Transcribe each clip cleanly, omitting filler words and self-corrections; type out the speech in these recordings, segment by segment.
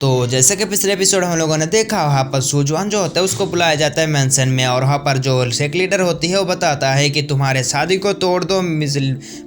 तो जैसे कि पिछले एपिसोड हम लोगों ने देखा, वहाँ पर सुजुआन जो होता है उसको बुलाया जाता है मेंशन में, और वहाँ पर जो सेक लीडर होती है वो बताता है कि तुम्हारे शादी को तोड़ दो मिस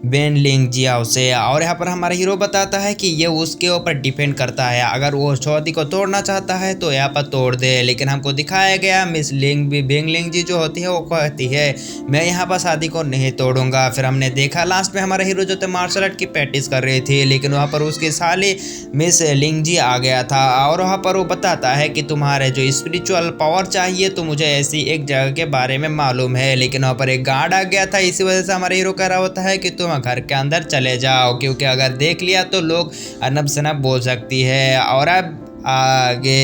बेन लिंग जियाओ से। और यहाँ पर हमारा हीरो बताता है कि ये उसके ऊपर डिपेंड करता है, अगर वो शादी को तोड़ना चाहता है तो यहाँ पर तोड़ दे। लेकिन हमको दिखाया गया मिस लिंग भी बेंग लिंग जी जो होती है वो कहती है मैं यहाँ पर शादी को नहीं तोड़ूंगा। फिर हमने देखा लास्ट में हमारा हीरो जो थे मार्शल आर्ट की प्रैक्टिस कर रही थी, लेकिन वहाँ पर उसकी साली मिस लिंग जी आ गया था और वहाँ पर वो बताता है कि तुम्हारे जो स्पिरिचुअल पावर चाहिए तो मुझे ऐसी एक जगह के बारे में मालूम है। लेकिन वहाँ पर एक गार्ड आ गया था, इसी वजह से हमारा हीरो कह रहा होता है कि तुम घर के अंदर चले जाओ, क्योंकि अगर देख लिया तो लोग अनब शनब बोल सकती है। और अब आगे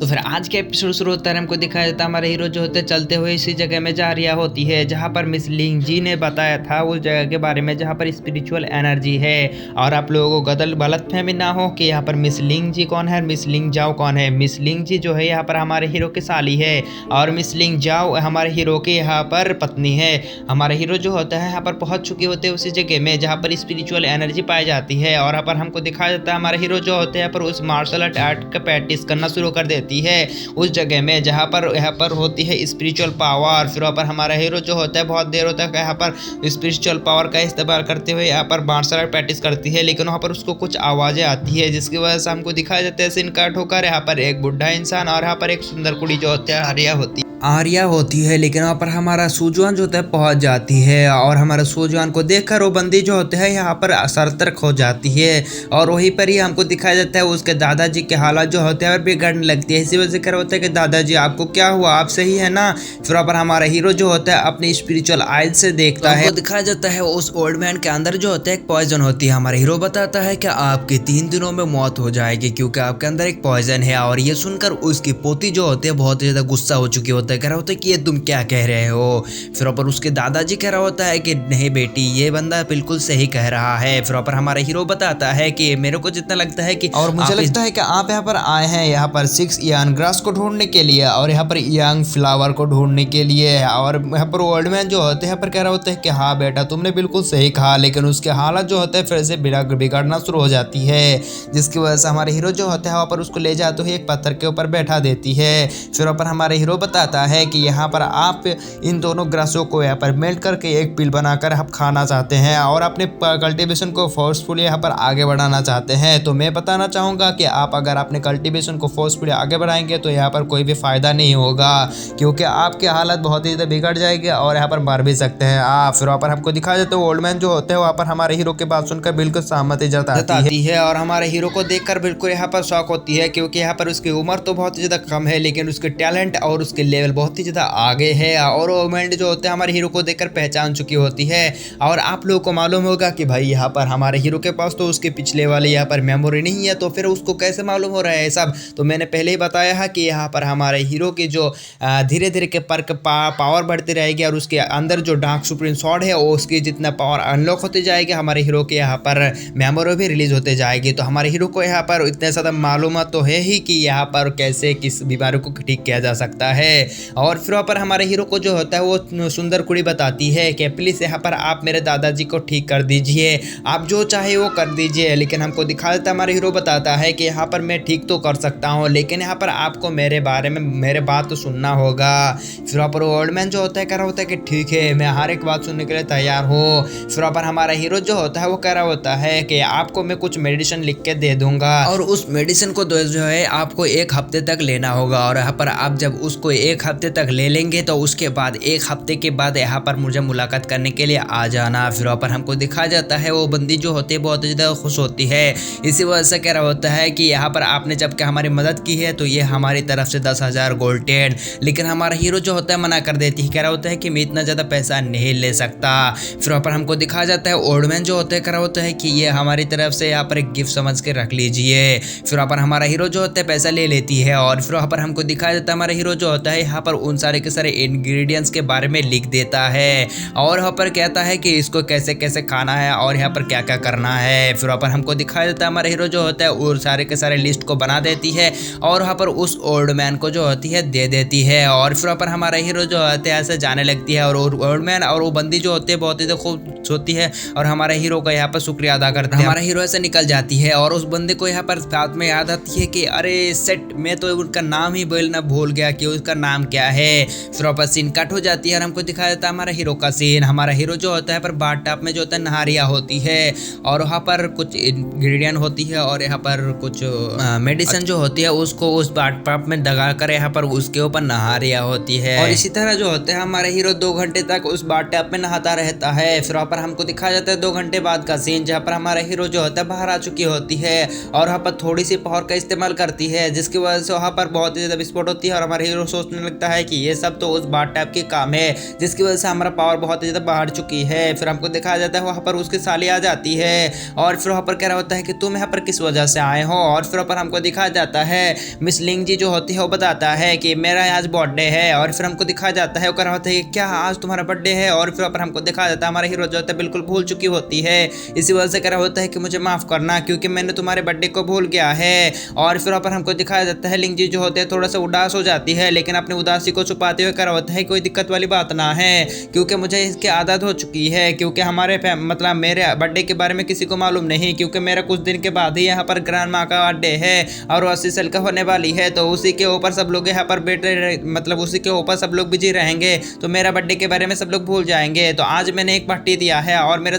तो फिर आज के एपिसोड शुरू होता है, हमको दिखाया जाता है हमारे हीरो जो होते चलते हुए इसी जगह में जा रहा होती है जहाँ पर मिस लिंग जी ने बताया था उस जगह के बारे में जहाँ पर स्पिरिचुअल एनर्जी है। और आप लोगों को गलतफहमी ना हो कि यहाँ पर मिस लिंग जी कौन है, मिस लिंग जाओ कौन है। मिस लिंग जी जो है यहाँ पर हमारे हीरो की साली है, और मिस लिंग जाओ हमारे हीरो की यहाँ पर पत्नी है। हमारे हीरो जो होता है यहाँ पर पहुँच चुके होते हैं उसी जगह में जहाँ पर स्पिरिचुअल एनर्जी पाई जाती है। और यहाँ पर हमको दिखाया जाता है हमारे हीरो जो होते हैं यहाँ पर उस मार्शल आर्ट का प्रैक्टिस करना शुरू कर देते है उस जगह में जहाँ पर यहाँ पर होती है स्पिरिचुअल पावर। फिर वहाँ पर हमारा हीरो जो होता है बहुत देर तक यहाँ पर स्पिरिचुअल पावर का इस्तेमाल करते हुए यहाँ पर मार्शल आर्ट प्रैक्टिस करती है, लेकिन वहाँ पर उसको कुछ आवाज़ें आती है जिसकी वजह से हमको दिखाया जाता है सीन कट होकर यहाँ पर एक बुढ़ा इंसान और यहाँ पर एक सुंदर कुड़ी जो होती है आर्या होती है। लेकिन वहाँ पर हमारा सुजुआन जो होता है पहुंच जाती है, और हमारा सुजुआन को देखकर वो बंदी जो होते हैं यहाँ पर सरतर्क हो जाती है। और वहीं पर ही हमको दिखाया जाता है उसके दादाजी के हालात जो होते हैं बिगड़ने लगती है। इसी वजह से क्या होता है कि दादाजी आपको क्या हुआ, आप सही है ना। फिर वहाँ पर हमारा हीरो जो होता है अपनी स्पिरिचुअल आइज से देखता है, दिखाया जाता है उस ओल्ड मैन के अंदर जो होता है एक पॉइजन होती है। हमारा हीरो बताता है कि आपके 3 दिनों में मौत हो जाएगी क्योंकि आपके अंदर एक पॉइजन है। और ये सुनकर उसकी पोती जो होती है बहुत ज्यादा गुस्सा हो चुकी होती है, कह रहा होता है कि ये तुम क्या कह रहे हो। फिर ऊपर उसके दादाजी कह रहा होता है कि नहीं बेटी ये बंदा बिल्कुल सही कह रहा है। फिर ऊपर हमारा हीरो बताता है कि मेरे को जितना लगता है कि और मुझे लगता है कि आप यहाँ पर आए हैं यहाँ पर 6 यंग ग्रास को ढूंढने के लिए और यहाँ पर यंग फ्लावर को ढूंढने के लिए। और यहाँ पर ओल्ड मैन जो होते हैं यहाँ पर कह रहा होता है कि हाँ बेटा तुमने बिल्कुल सही कहा, लेकिन उसके हालत जो होते हैं फिर से बिगड़ना शुरू हो जाती है, जिसकी वजह से हमारे हीरो जो होते हैं वहाँ पर उसको ले जाते हुए एक पत्थर के ऊपर बैठा देती है। फिर वहाँ पर हमारे हीरो बताता है कि यहाँ पर आप इन दोनों ग्रासों को यहाँ पर मेल्ट करके एक पिल बनाकर आप खाना चाहते हैं और अपने कल्टीवेशन को फोर्सफुली यहाँ पर आगे बढ़ाना चाहते हैं। तो मैं बताना चाहूँगा कि आप अगर अपने कल्टीवेशन को फोर्सफुली आगे बढ़ाएंगे तो यहाँ पर कोई भी फ़ायदा नहीं होगा, क्योंकि आपकी हालत बहुत ही ज़्यादा बिगड़ जाएगी और यहाँ पर मर भी सकते हैं आप। फिर वहाँ पर आपको दिखाया जाता है ओल्ड मैन जो होते हैं वहाँ पर हमारे हीरो की बात सुनकर बिल्कुल सहमति जताती है और हमारे हीरो को देखकर बिल्कुल यहाँ पर शौक होती है, क्योंकि यहाँ पर उसकी उम्र तो बहुत ही ज़्यादा कम है लेकिन उसके टैलेंट और उसके लेवल बहुत ही ज़्यादा आगे है। और वो मोमेंट जो होते हैं हमारे हीरो को देखकर पहचान चुकी होती है। और आप लोगों को मालूम होगा कि भाई यहाँ पर हमारे हीरो के पास तो उसके पिछले वाले यहाँ पर मेमोरी नहीं है, तो फिर उसको कैसे मालूम हो रहा है सब। तो मैंने पहले ही बताया है कि यहाँ पर हमारे हीरो की जो धीरे धीरे के पावर बढ़ती रहेगी और उसके अंदर जो डार्क सुप्रीम स्वॉर्ड है वो उसकी जितना पावर अनलॉक होती जाएगी हमारे हीरो के यहाँ पर मेमोरी भी रिलीज होते जाएगी। तो हमारे हीरो को यहाँ पर इतने ज़्यादा मालूमात तो है ही कि यहाँ पर कैसे किस बीमारी को ठीक किया जा सकता है। और फिर वहाँ पर हमारे हीरो को जो होता है वो सुंदर कुड़ी बताती है कि प्लीज़ यहाँ पर आप मेरे दादाजी को ठीक कर दीजिए, आप जो चाहे वो कर दीजिए। लेकिन हमको दिखा देता हमारे हीरो बताता है कि यहाँ पर मैं ठीक तो कर सकता हूँ लेकिन यहाँ पर आपको मेरे बारे में मेरे बात तो सुनना होगा। फिर वहाँ पर ओल्ड मैन जो होता है कह रहा होता है कि ठीक है मैं हर एक बात सुनने के लिए तैयार हूँ। फिर वहाँ पर हमारा हीरो जो होता है वो कह रहा होता है कि आपको मैं कुछ मेडिसिन लिख के दे दूंगा और उस मेडिसिन को जो है आपको 1 हफ्ते तक लेना होगा। और यहाँ पर आप जब उसको 1 हफ्ते तक ले लेंगे तो उसके बाद 1 हफ्ते के बाद यहाँ पर मुझे मुलाकात करने के लिए आ जाना। फिर वहाँ पर हमको दिखाया जाता है वो बंदी जो होती है बहुत ज़्यादा खुश होती है, इसी वजह से कह रहा होता है कि यहाँ पर आपने जबकि हमारी मदद की है तो ये हमारी तरफ से 10,000 गोल्डेन। लेकिन हमारा हीरो जो होता है मना कर देती है, कह रहा होता है कि मैं इतना ज़्यादा पैसा नहीं ले सकता। फिर वहाँ पर हमको दिखाया जाता है ओल्ड मैन जो होता है कह रहा होता है कि ये हमारी तरफ से यहाँ पर एक गिफ्ट समझ के रख लीजिए। फिर वहाँ पर हमारा हीरो जो होता है पैसा ले लेती है और फिर वहाँ पर हमको दिखाया जाता है हमारा हीरो जो होता है यहाँ यहाँ पर उन सारे के सारे इंग्रेडिएंट्स के बारे में लिख देता है और यहाँ पर कहता है कि इसको कैसे कैसे खाना है और यहाँ पर क्या क्या करना है। फिर वहाँ पर हमको दिखाया जाता है हमारा हीरो जो होता है वो सारे के सारे लिस्ट को बना देती है और वहाँ पर उस ओल्ड मैन को जो होती है दे देती है। और फिर वहाँ पर हमारा हीरो जो होता है ऐसे जाने लगती है और ओल्ड मैन और वो बंदी जो होती है बहुत ही खूब होती है और हमारे हीरो का यहाँ पर शुक्रिया अदा करते हैं। हमारा हीरो ऐसे निकल जाती है और उस बंदे को यहाँ पर साथ में याद आती है कि अरे सेट मैं तो उसका नाम ही बोलना भूल गया कि उसका नाम क्या है। फिर वापस सीन कट हो जाती है और हमको दिखाया जाता है हमारा हीरो का सीन। हमारा हीरो जो होता है पर बाथ में जो होता है नहारिया होती है और वहाँ पर कुछ इंग्रेडिएंट होती है और यहाँ पर कुछ मेडिसिन जो होती है उसको उस बाथ में दगा कर यहाँ पर उसके ऊपर नहारिया होती है। और इसी तरह जो होता है हमारा हीरो 2 घंटे तक उस बाथ में नहाता रहता है। फिर वहाँ पर हमको दिखाया जाता है 2 घंटे बाद का सीन जहाँ पर हमारा हीरो जो होता है बाहर आ चुकी होती है और वहाँ पर थोड़ी सी पावर का इस्तेमाल करती है जिसकी वजह से वहाँ पर बहुत ही ज्यादा विस्फोट होती है और हमारा हीरो सोचने लगता है कि ये सब तो उस बाथ टैप के काम है जिसकी वजह से हमारा पावर बहुत ही ज्यादा बढ़ चुकी है। फिर हमको दिखाया जाता है वहाँ पर उसकी साली आ जाती है और फिर वहाँ पर कह रहा होता है कि तुम यहाँ पर किस वजह से आए हो। और फिर वहाँ पर हमको दिखाया जाता है मिस लिंग जी जो होती है वो बताता है कि मेरा आज बर्थडे है। और फिर हमको दिखाया जाता है वो कह रहा होता है क्या आज तुम्हारा बर्थडे है। और फिर वहाँ पर हमको दिखाया जाता है हमारा हीरो जो होता है बिल्कुल भूल चुकी होती है, इसी वजह से कह रहा होता है कि मुझे माफ करना क्योंकि मैंने तुम्हारे बर्थडे को भूल गया है। और फिर वहाँ पर हमको दिखाया जाता है लिंग जी जो होते हैं थोड़ा सा उदास हो जाती है लेकिन अपनी उदासी को छुपाते हुए कह रहा होता है कोई दिक्कत वाली बात ना है क्योंकि मुझे इसकी आदत हो चुकी है क्योंकि हमारे मतलब मेरे बर्थडे के बारे में किसी को मालूम नहीं क्योंकि मेरा कुछ दिन के बाद ही यहाँ पर ग्रैंड माँ का बर्थडे है और 80 साल का होने वाली है तो उसी के ऊपर सब लोग यहाँ पर बैठे मतलब उसी के ऊपर सब लोग बिजी रहेंगे तो मेरा बर्थडे के बारे में सब लोग भूल जाएंगे। तो आज मैंने एक पार्टी दिया है और मेरे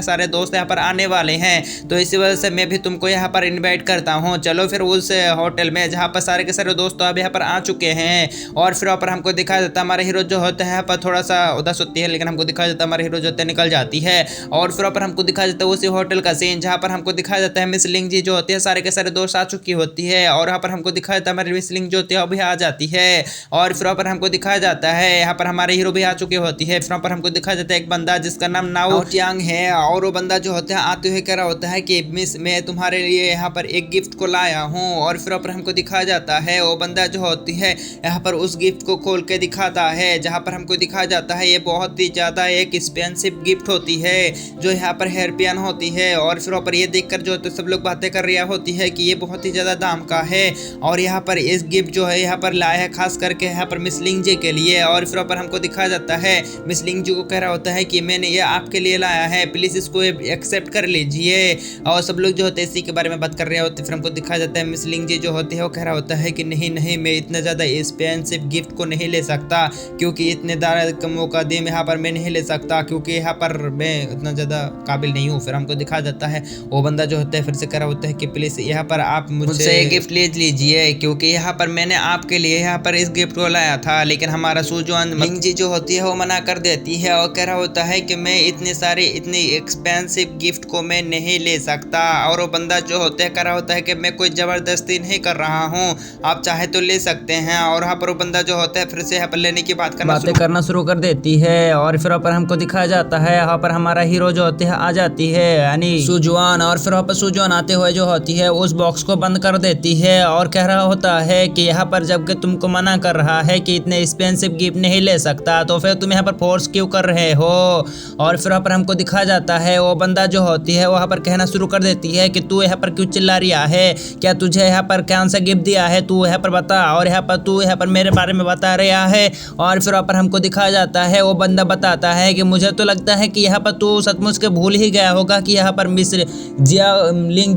सारे दोस्त यहाँ पर आने वाले हैं तो इसी वजह से मैं भी तुमको यहाँ पर इनवाइट करता हूँ। चलो फिर उस होटल में जहाँ पर सारे के सारे दोस्त अब यहाँ पर आ चुके हैं। और फिर वहाँ पर हमको दिखाया जाता है हमारा हीरो जो होता है यहाँ पर थोड़ा सा उदास होती है लेकिन हमको दिखाया जाता है हमारा हीरो जो होता है निकल जाती है। और फिर वहाँ पर हमको दिखाया जाता है उसी होटल का सीन जहाँ पर हमको दिखाया जाता है मिस लिंग जी जो होती है सारे के सारे दोस्त आ चुकी होती है और यहाँ पर हमको दिखाया जाता है हमारी मिस लिंग जो होती है अभी आ जाती है। और फिर वहाँ पर हमको दिखाया जाता है यहाँ पर हमारे हीरो भी आ चुके होती है। फिर वहाँ पर हमको दिखाया जाता है एक बंदा जिसका नाम नाओ टियांग है और वो बंदा जो होता है आते हुए कह रहा होता है कि मिस मैं तुम्हारे लिए यहाँ पर एक गिफ्ट को लाया हूँ। और फिर वहाँ पर हमको दिखाया जाता है वो बंदा जो होती है यहाँ पर उस गिफ्ट को खोल के दिखाता है जहाँ पर हमको दिखाया जाता है ये बहुत ही ज़्यादा एक एक्सपेंसिव गिफ्ट होती है जो यहाँ पर हेयर पिन होती है। और फिर वहाँ पर ये देखकर जो होता है सब लोग बातें कर रही होती है कि ये बहुत ही ज़्यादा दाम का है और यहाँ पर इस गिफ्ट जो है यहाँ पर लाया है खास करके यहाँ पर मिस लिंग जी के लिए। और फिर वहाँ पर हमको दिखाया जाता है मिस लिंग जी को कह रहा होता है कि मैंने ये आपके लिए लाया है प्लीज़ इसको एक्सेप्ट कर लीजिए। और सब लोग जो होते हैं इसी के बारे में बात कर रहे होते हैं। फिर हमको दिखाया जाता है मिस लिंग जी जो होती है वो कह रहा होता है कि नहीं नहीं मैं इतना ज़्यादा एक्सपेंसिव गिफ्ट को नहीं ले सकता क्योंकि इतने ज़्यादा मौका दे यहाँ पर मैं नहीं ले सकता क्योंकि यहाँ पर मैं इतना ज़्यादा काबिल नहीं हूँ। फिर हमको दिखाया जाता है वो बंदा जो होता है फिर से कह रहा होता है कि प्लीज़ यहाँ पर आप मुझसे गिफ्ट ले लीजिए क्योंकि यहाँ पर मैंने आपके लिए यहाँ पर इस गिफ्ट को लाया था। लेकिन हमारा सुजवान लिंग जी जो होती है वो मना कर देती है और कह रहा होता है कि मैं इतनी एक्सपेंसिव गिफ्ट को मैं नहीं ले सकता। और वो बंदा जो होता है कह रहा होता है कि मैं कोई ज़बरदस्ती नहीं कर रहा हूँ आप चाहे तो ले सकते हैं। और यहाँ पर वो बंदा जो होता है फिर से यहाँ पर लेने की बातें करना शुरू कर देती है। और फिर वहाँ पर हमको दिखाया जाता है यहाँ पर हमारा हीरो जो होते हैं आ जाती है यानी सुजवान। और फिर वहाँ पर सुजवान आते हुए जो होती है उस बॉक्स को बंद कर देती है और कह रहा होता है कि यहाँ पर जबकि तुमको मना कर रहा है कि इतने एक्सपेंसिव गिफ्ट नहीं ले सकता तो फिर तुम यहाँ पर फोर्स क्यों कर रहे हो। और फिर वहाँ पर हमको दिखाया जाता है वो बंदा जो होती है वहाँ पर कहना शुरू कर देती है कि तू यहाँ पर क्यों चिल्ला रहा है, क्या तुझे यहाँ पर कौन सा गिफ्ट दिया है तू यहाँ पर बता। और यहाँ पर तू यहाँ पर मेरे बारे में बता रहा है। और फिर वहाँ पर हमको दिखाया जाता है वो बंदा बताता है कि मुझे तो लगता है कि यहाँ पर तू सचमुच के भूल ही गया होगा कि यहाँ पर मिस लिंग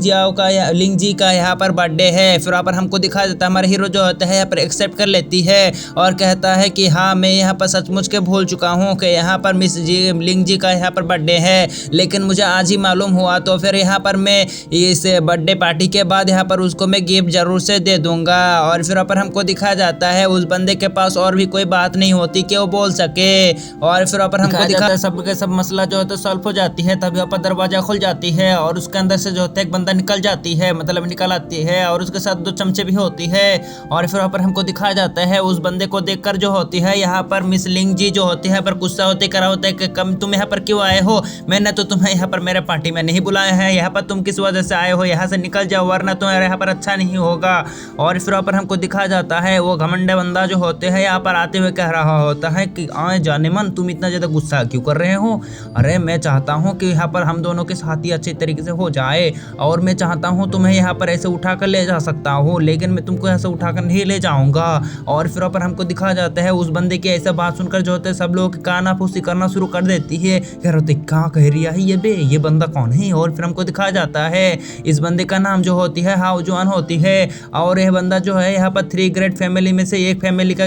जी का यहाँ पर बर्थडे है। फिर वहाँ पर हमको दिखाया जाता है हमारा हीरो जो होता है यहाँ पर एक्सेप्ट कर लेती है और कहता है कि हाँ मैं यहाँ पर सचमुच के भूल चुका हूँ कि यहाँ पर मिस लिंग जी का यहाँ पर बर्थडे है लेकिन मुझे आज ही मालूम हुआ तो फिर यहाँ पर मैं इस बर्थडे पार्टी के बाद यहाँ पर उसको मैं गिफ्ट जरूर से दे दूंगा। और फिर वहाँ पर हमको दिखाया जाता है उस बंदे के पास और भी कोई बात नहीं होती कि वो बोल सके। और फिर वहाँ पर हमको दिखाया सब के सब मसला जो है तो सॉल्व हो जाती है। तभी वहाँ पर दरवाजा खुल जाती है और उसके अंदर से जो होता है एक बंदा निकल जाती है मतलब निकल आती है और उसके साथ 2 चमचे भी होती है। और फिर वहाँ पर हमको दिखाया जाता है उस बंदे को देखकर जो होती है यहाँ पर मिस लिंग जी जो होती है पर गुस्सा होते करा होता है कि कम तुम यहाँ पर क्यों आए हो, मैंने तो तुम्हें यहाँ पर मेरे पार्टी में नहीं बुलाया है, यहाँ पर तुम किस वजह से आए हो, यहाँ से निकल जाओ वरना तुम्हारे यहाँ पर अच्छा नहीं होगा। और फिर वहाँ पर हमको दिखाया जाता है वो घमंडे बंदा बंदा जो होते हैं यहाँ पर आते हुए कह रहा होता है कि आए जाने मन, तुम इतना ज़्यादा गुस्सा क्यों कर रहे हो? अरे मैं चाहता हूँ कि यहाँ पर हम दोनों के साथी अच्छे तरीके से हो जाए, और मैं चाहता हूँ तुम्हें यहाँ पर ऐसे उठा कर ले जा सकता हूँ, लेकिन मैं तुमको ऐसे उठा कर नहीं ले जाऊँगा। और फिर पर हमको दिखा जाता है उस बंदे की ऐसा बात सुनकर जो होता है सब लोग कानाफूसी करना शुरू कर देती है। कह रहे होते क्या कह रही है ये बंदा कौन है? और फिर हमको दिखाया जाता है इस बंदे का नाम जो होती है हाउजुआन होती है, और यह बंदा जो है यहाँ पर 3 ग्रेट फैमिली में से एक फैमिली का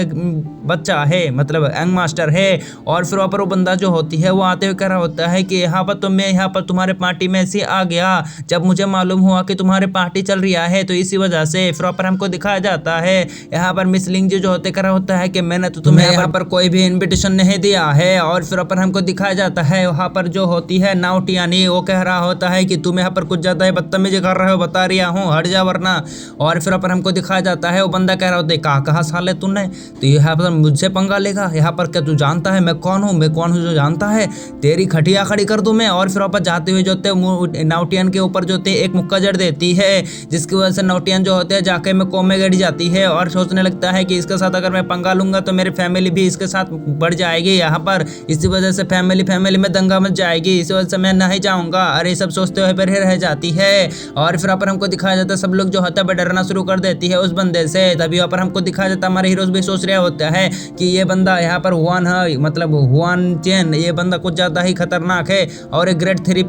बच्चा है, मतलब यंग मास्टर है। और फिर वहाँ पर वो बंदा जो होती है वो आते हुए कह रहा होता है कि यहाँ पर तो मैं यहाँ पर तुम्हारे पार्टी में से आ गया जब मुझे मालूम हुआ कि तुम्हारे पार्टी चल रही है, तो इसी वजह से। फिर वहाँ पर हमको दिखाया जाता है यहाँ पर मिस लिंग जो होते कह रहा होता है कि मैंने तो तुम्हें यहाँ पर कोई भी इन्विटेशन नहीं दिया है। और फिर वहाँ पर हमको दिखाया जाता है वहाँ पर जो होती है नाउटियानी, वो कह रहा होता है कि तुम यहाँ पर कुछ ज़्यादा ही बदतमीजी कर रहे हो, बता रिया हूँ, हट जा वरना। और फिर पर हमको दिखाया जाता है वो बंदा कह रहा होता है कहा साले तूने, तो यहाँ पर मुझसे पंगा लेगा? यहाँ पर क्या तू जानता है मैं कौन हूँ जो जानता है? तेरी खटिया खड़ी कर दूँ मैं। और फिर पर जाते हुए जो होते नाउटियन के ऊपर जो होते एक मुक्का जड़ देती है, जिसकी वजह से नाउटियन जो होते हैं जाके में कोमे गड़ जाती है और सोचने लगता है कि इसके साथ अगर मैं पंगा लूंगा तो मेरी फैमिली भी इसके साथ बढ़ जाएगी यहाँ पर, इसी वजह से फैमिली में दंगा मच जाएगी, इसी वजह से मैं नहीं जाऊँगा। अरे सब सोचते हुए पर रह जाती है। और फिर पर हमको दिखाया जाता है सब लोग जो होता है डरना शुरू कर देती है उस बंदे से। तभी यहाँ पर हमको दिखाया जाता है हमारे हीरोज भी सोच रहे होता है कि ये बंदा यहाँ पर हुआन है, मतलब हुआन चेन, ये बंदा कुछ ज़्यादा ही खतरनाक है और एक ग्रेड 3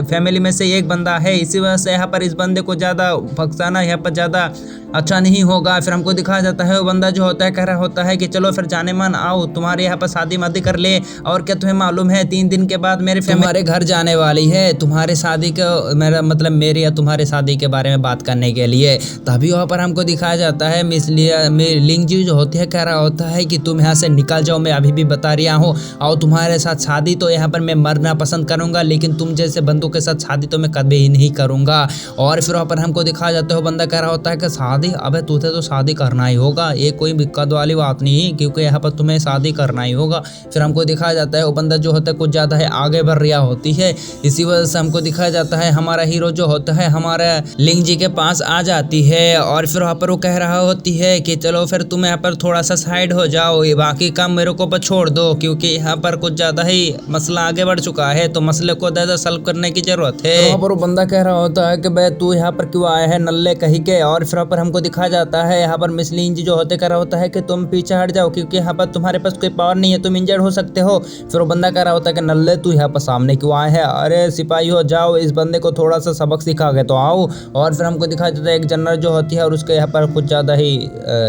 फैमिली में से एक बंदा है, इसी वजह से यहाँ पर इस बंदे को ज़्यादा फंसाना यहाँ पर ज़्यादा अच्छा नहीं होगा। फिर हमको दिखाया जाता है वो बंदा जो होता है कह रहा होता है कि चलो फिर जाने मन आओ, तुम्हारे यहाँ पर शादी मादी कर ले, और क्या तुम्हें मालूम है 3 दिन के बाद मेरे तुम्हारे घर जाने वाली है, तुम्हारे शादी का मेरा मतलब मेरे या तुम्हारे शादी के बारे में बात करने के लिए। तभी वहाँ पर हमको दिखाया जाता है मिस लिंग जी जो होती है कह रहा होता है कि तुम यहाँ से निकल जाओ, मैं अभी भी बता रहा हूँ, और तुम्हारे साथ शादी तो यहाँ पर मैं मरना पसंद करूँगा, लेकिन तुम जैसे बंदों के साथ शादी तो मैं कभी ही नहीं करूँगा। और फिर वहाँ पर हमको दिखाया जाता है वो बंदा कह रहा होता है कि शादी, अबे तुझे तो शादी करना ही होगा, ये कोई दिक्कत वाली बात नहीं, क्योंकि यहाँ पर तुम्हें शादी करना ही होगा। फिर हमको दिखाया जाता है वो बंदा जो होता है कुछ ज़्यादा है आगे बढ़ रहा होती है, इसी वजह से हमको दिखाया जाता है हमारा हीरो जो होता है हमारा लिंग जी के पास आ जाती है। और फिर वहाँ पर वो कह रहा होती है कि चलो फिर तुम यहाँ पर थोड़ा सा साइड हो जाओ, ये बाकी काम मेरे को पर छोड़ दो, क्योंकि यहाँ पर कुछ ज़्यादा ही मसला आगे बढ़ चुका है, तो मसले को ज़्यादा सॉल्व करने की जरूरत है। वहाँ पर वो बंदा कह रहा होता है कि भाई तू यहाँ पर क्यों आया है नल्ले कहीं के। और फिर पर हमको दिखाया जाता है यहाँ पर मिस लिंग जी जो होते कह रहा होता है कि तुम पीछे हट जाओ, क्योंकि यहाँ पर तुम्हारे पास कोई पावर नहीं है, तुम इंजर्ड हो सकते हो। फिर वो बंदा कह रहा होता है कि नल्ले तू यहाँ पर सामने क्यों आया है? अरे सिपाही हो जाओ, इस बंदे को थोड़ा सा सबक सिखा के तो आओ। और फिर हमको दिखाया जाता है एक जनरल जो होती है और उसके यहाँ पर कुछ ज़्यादा ही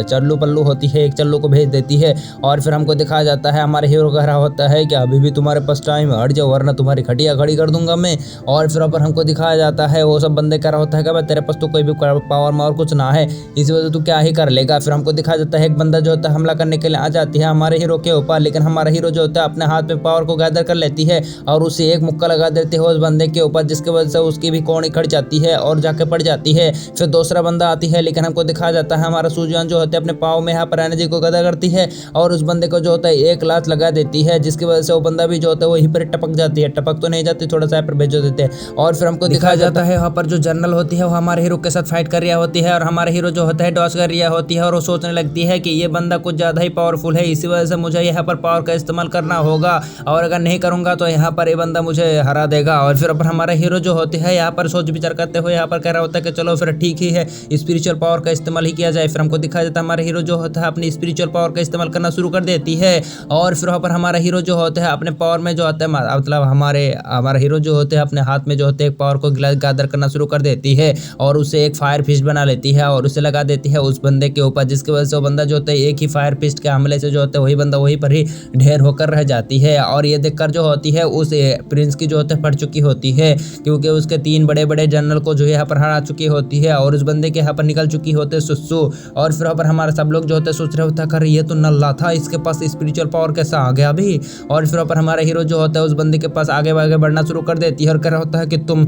चल्लू पल्लू होती है, एक चल्लू को भेज देती है। और फिर हमको दिखाया जाता है हमारे हीरो कह रहा होता है कि अभी भी तुम्हारे पास टाइम, हट जाओ वरना तुम्हारी खटिया खड़ी कर दूंगा मैं। और फिर पर हमको दिखाया जाता है वो सब बंदे कह रहा होता है कि भाई तेरे पास तो कोई भी पावर मावर कुछ ना है, इसी वजह से तू क्या ही कर लेगा। फिर हमको दिखाया जाता है एक बंदा जो होता है हमला करने के लिए आ जाती है हमारे हीरो के ऊपर, लेकिन हमारा हीरो जो होता है अपने हाथ में पावर को गैदर कर लेती है और उसे एक मुक्का लगा देती है उस बंदे के ऊपर, जिसकी वजह से उसकी भी कौड़ी खड़ जाती है और जाके पड़ जाती है। फिर दूसरा बंदा आती है, लेकिन हमको दिखाया जाता है हमारा सूजन जो होता है अपने पाँव में यहाँ पर एनर्जी को गैदर करती है और उस बंदे को जो होता है एक लात लगा देती है, जिसकी वजह से वो बंदा भी जो होता है वहीं पर टपक जाती है, टपक तो नहीं जाती, थोड़ा सा पर भेज देते हैं। और फिर हमको दिखाया जाता है वहाँ पर जो जनरल होती है वो हमारे हीरो के साथ फाइट कर रही होती है और हमारे हीरो जो होता है डॉस कर रही होती है और वो सोचने लगती है कि ये बंदा कुछ ज़्यादा ही पावरफुल है, इसी वजह से मुझे यहाँ पर पावर का इस्तेमाल करना होगा, और अगर नहीं करूँगा तो यहाँ पर ये बंदा मुझे हरा देगा। और फिर हमारा हीरो जो होते हैं यहाँ पर सोच विचार करते हुए यहाँ पर कह रहा होता है कि चलो फिर ठीक ही है, स्पिरिचुअल पावर का इस्तेमाल ही किया जाए। फिर हमको दिखाया जाता है हमारा हीरो जो होता है अपनी स्पिरिचुअल पावर का इस्तेमाल करना शुरू कर देती है। और फिर वहाँ पर हमारा हीरो जो होता है अपने पावर में जो होता है मतलब हमारा हीरो जो होते हैं अपने हाथ में जो होते हैं पावर को गैदर करना शुरू कर देती है और उसे एक फायर फिस्ट बना लेती है और उसे लगा देती है उस बंदे के ऊपर, जिसकी वजह से वो बंदा जो होता है एक ही फायर फिस्ट के हमले से जो होता है वही बंदा वहीं पर ही ढेर होकर रह जाती है। और ये देखकर जो होती है उस प्रिंस की जो होता है पड़ चुकी होती है, क्योंकि उसके 3 बड़े बड़े जनरल को जो यहाँ पर हरा चुकी होती है और उस बंदे के यहाँ पर निकल चुकी होते हैं सुस्सू। और फिर पर हमारा सब लोग जो होते हैं सोच रहे होता है कर ये तो नल्ला था, इसके पास स्पिरिचुअल पावर कैसा आ गया अभी। और फिर पर हमारा हीरो जो होता है उस बंदे के पास आगे बढ़ना शुरू कर देती है और कह रहा होता है कि तुम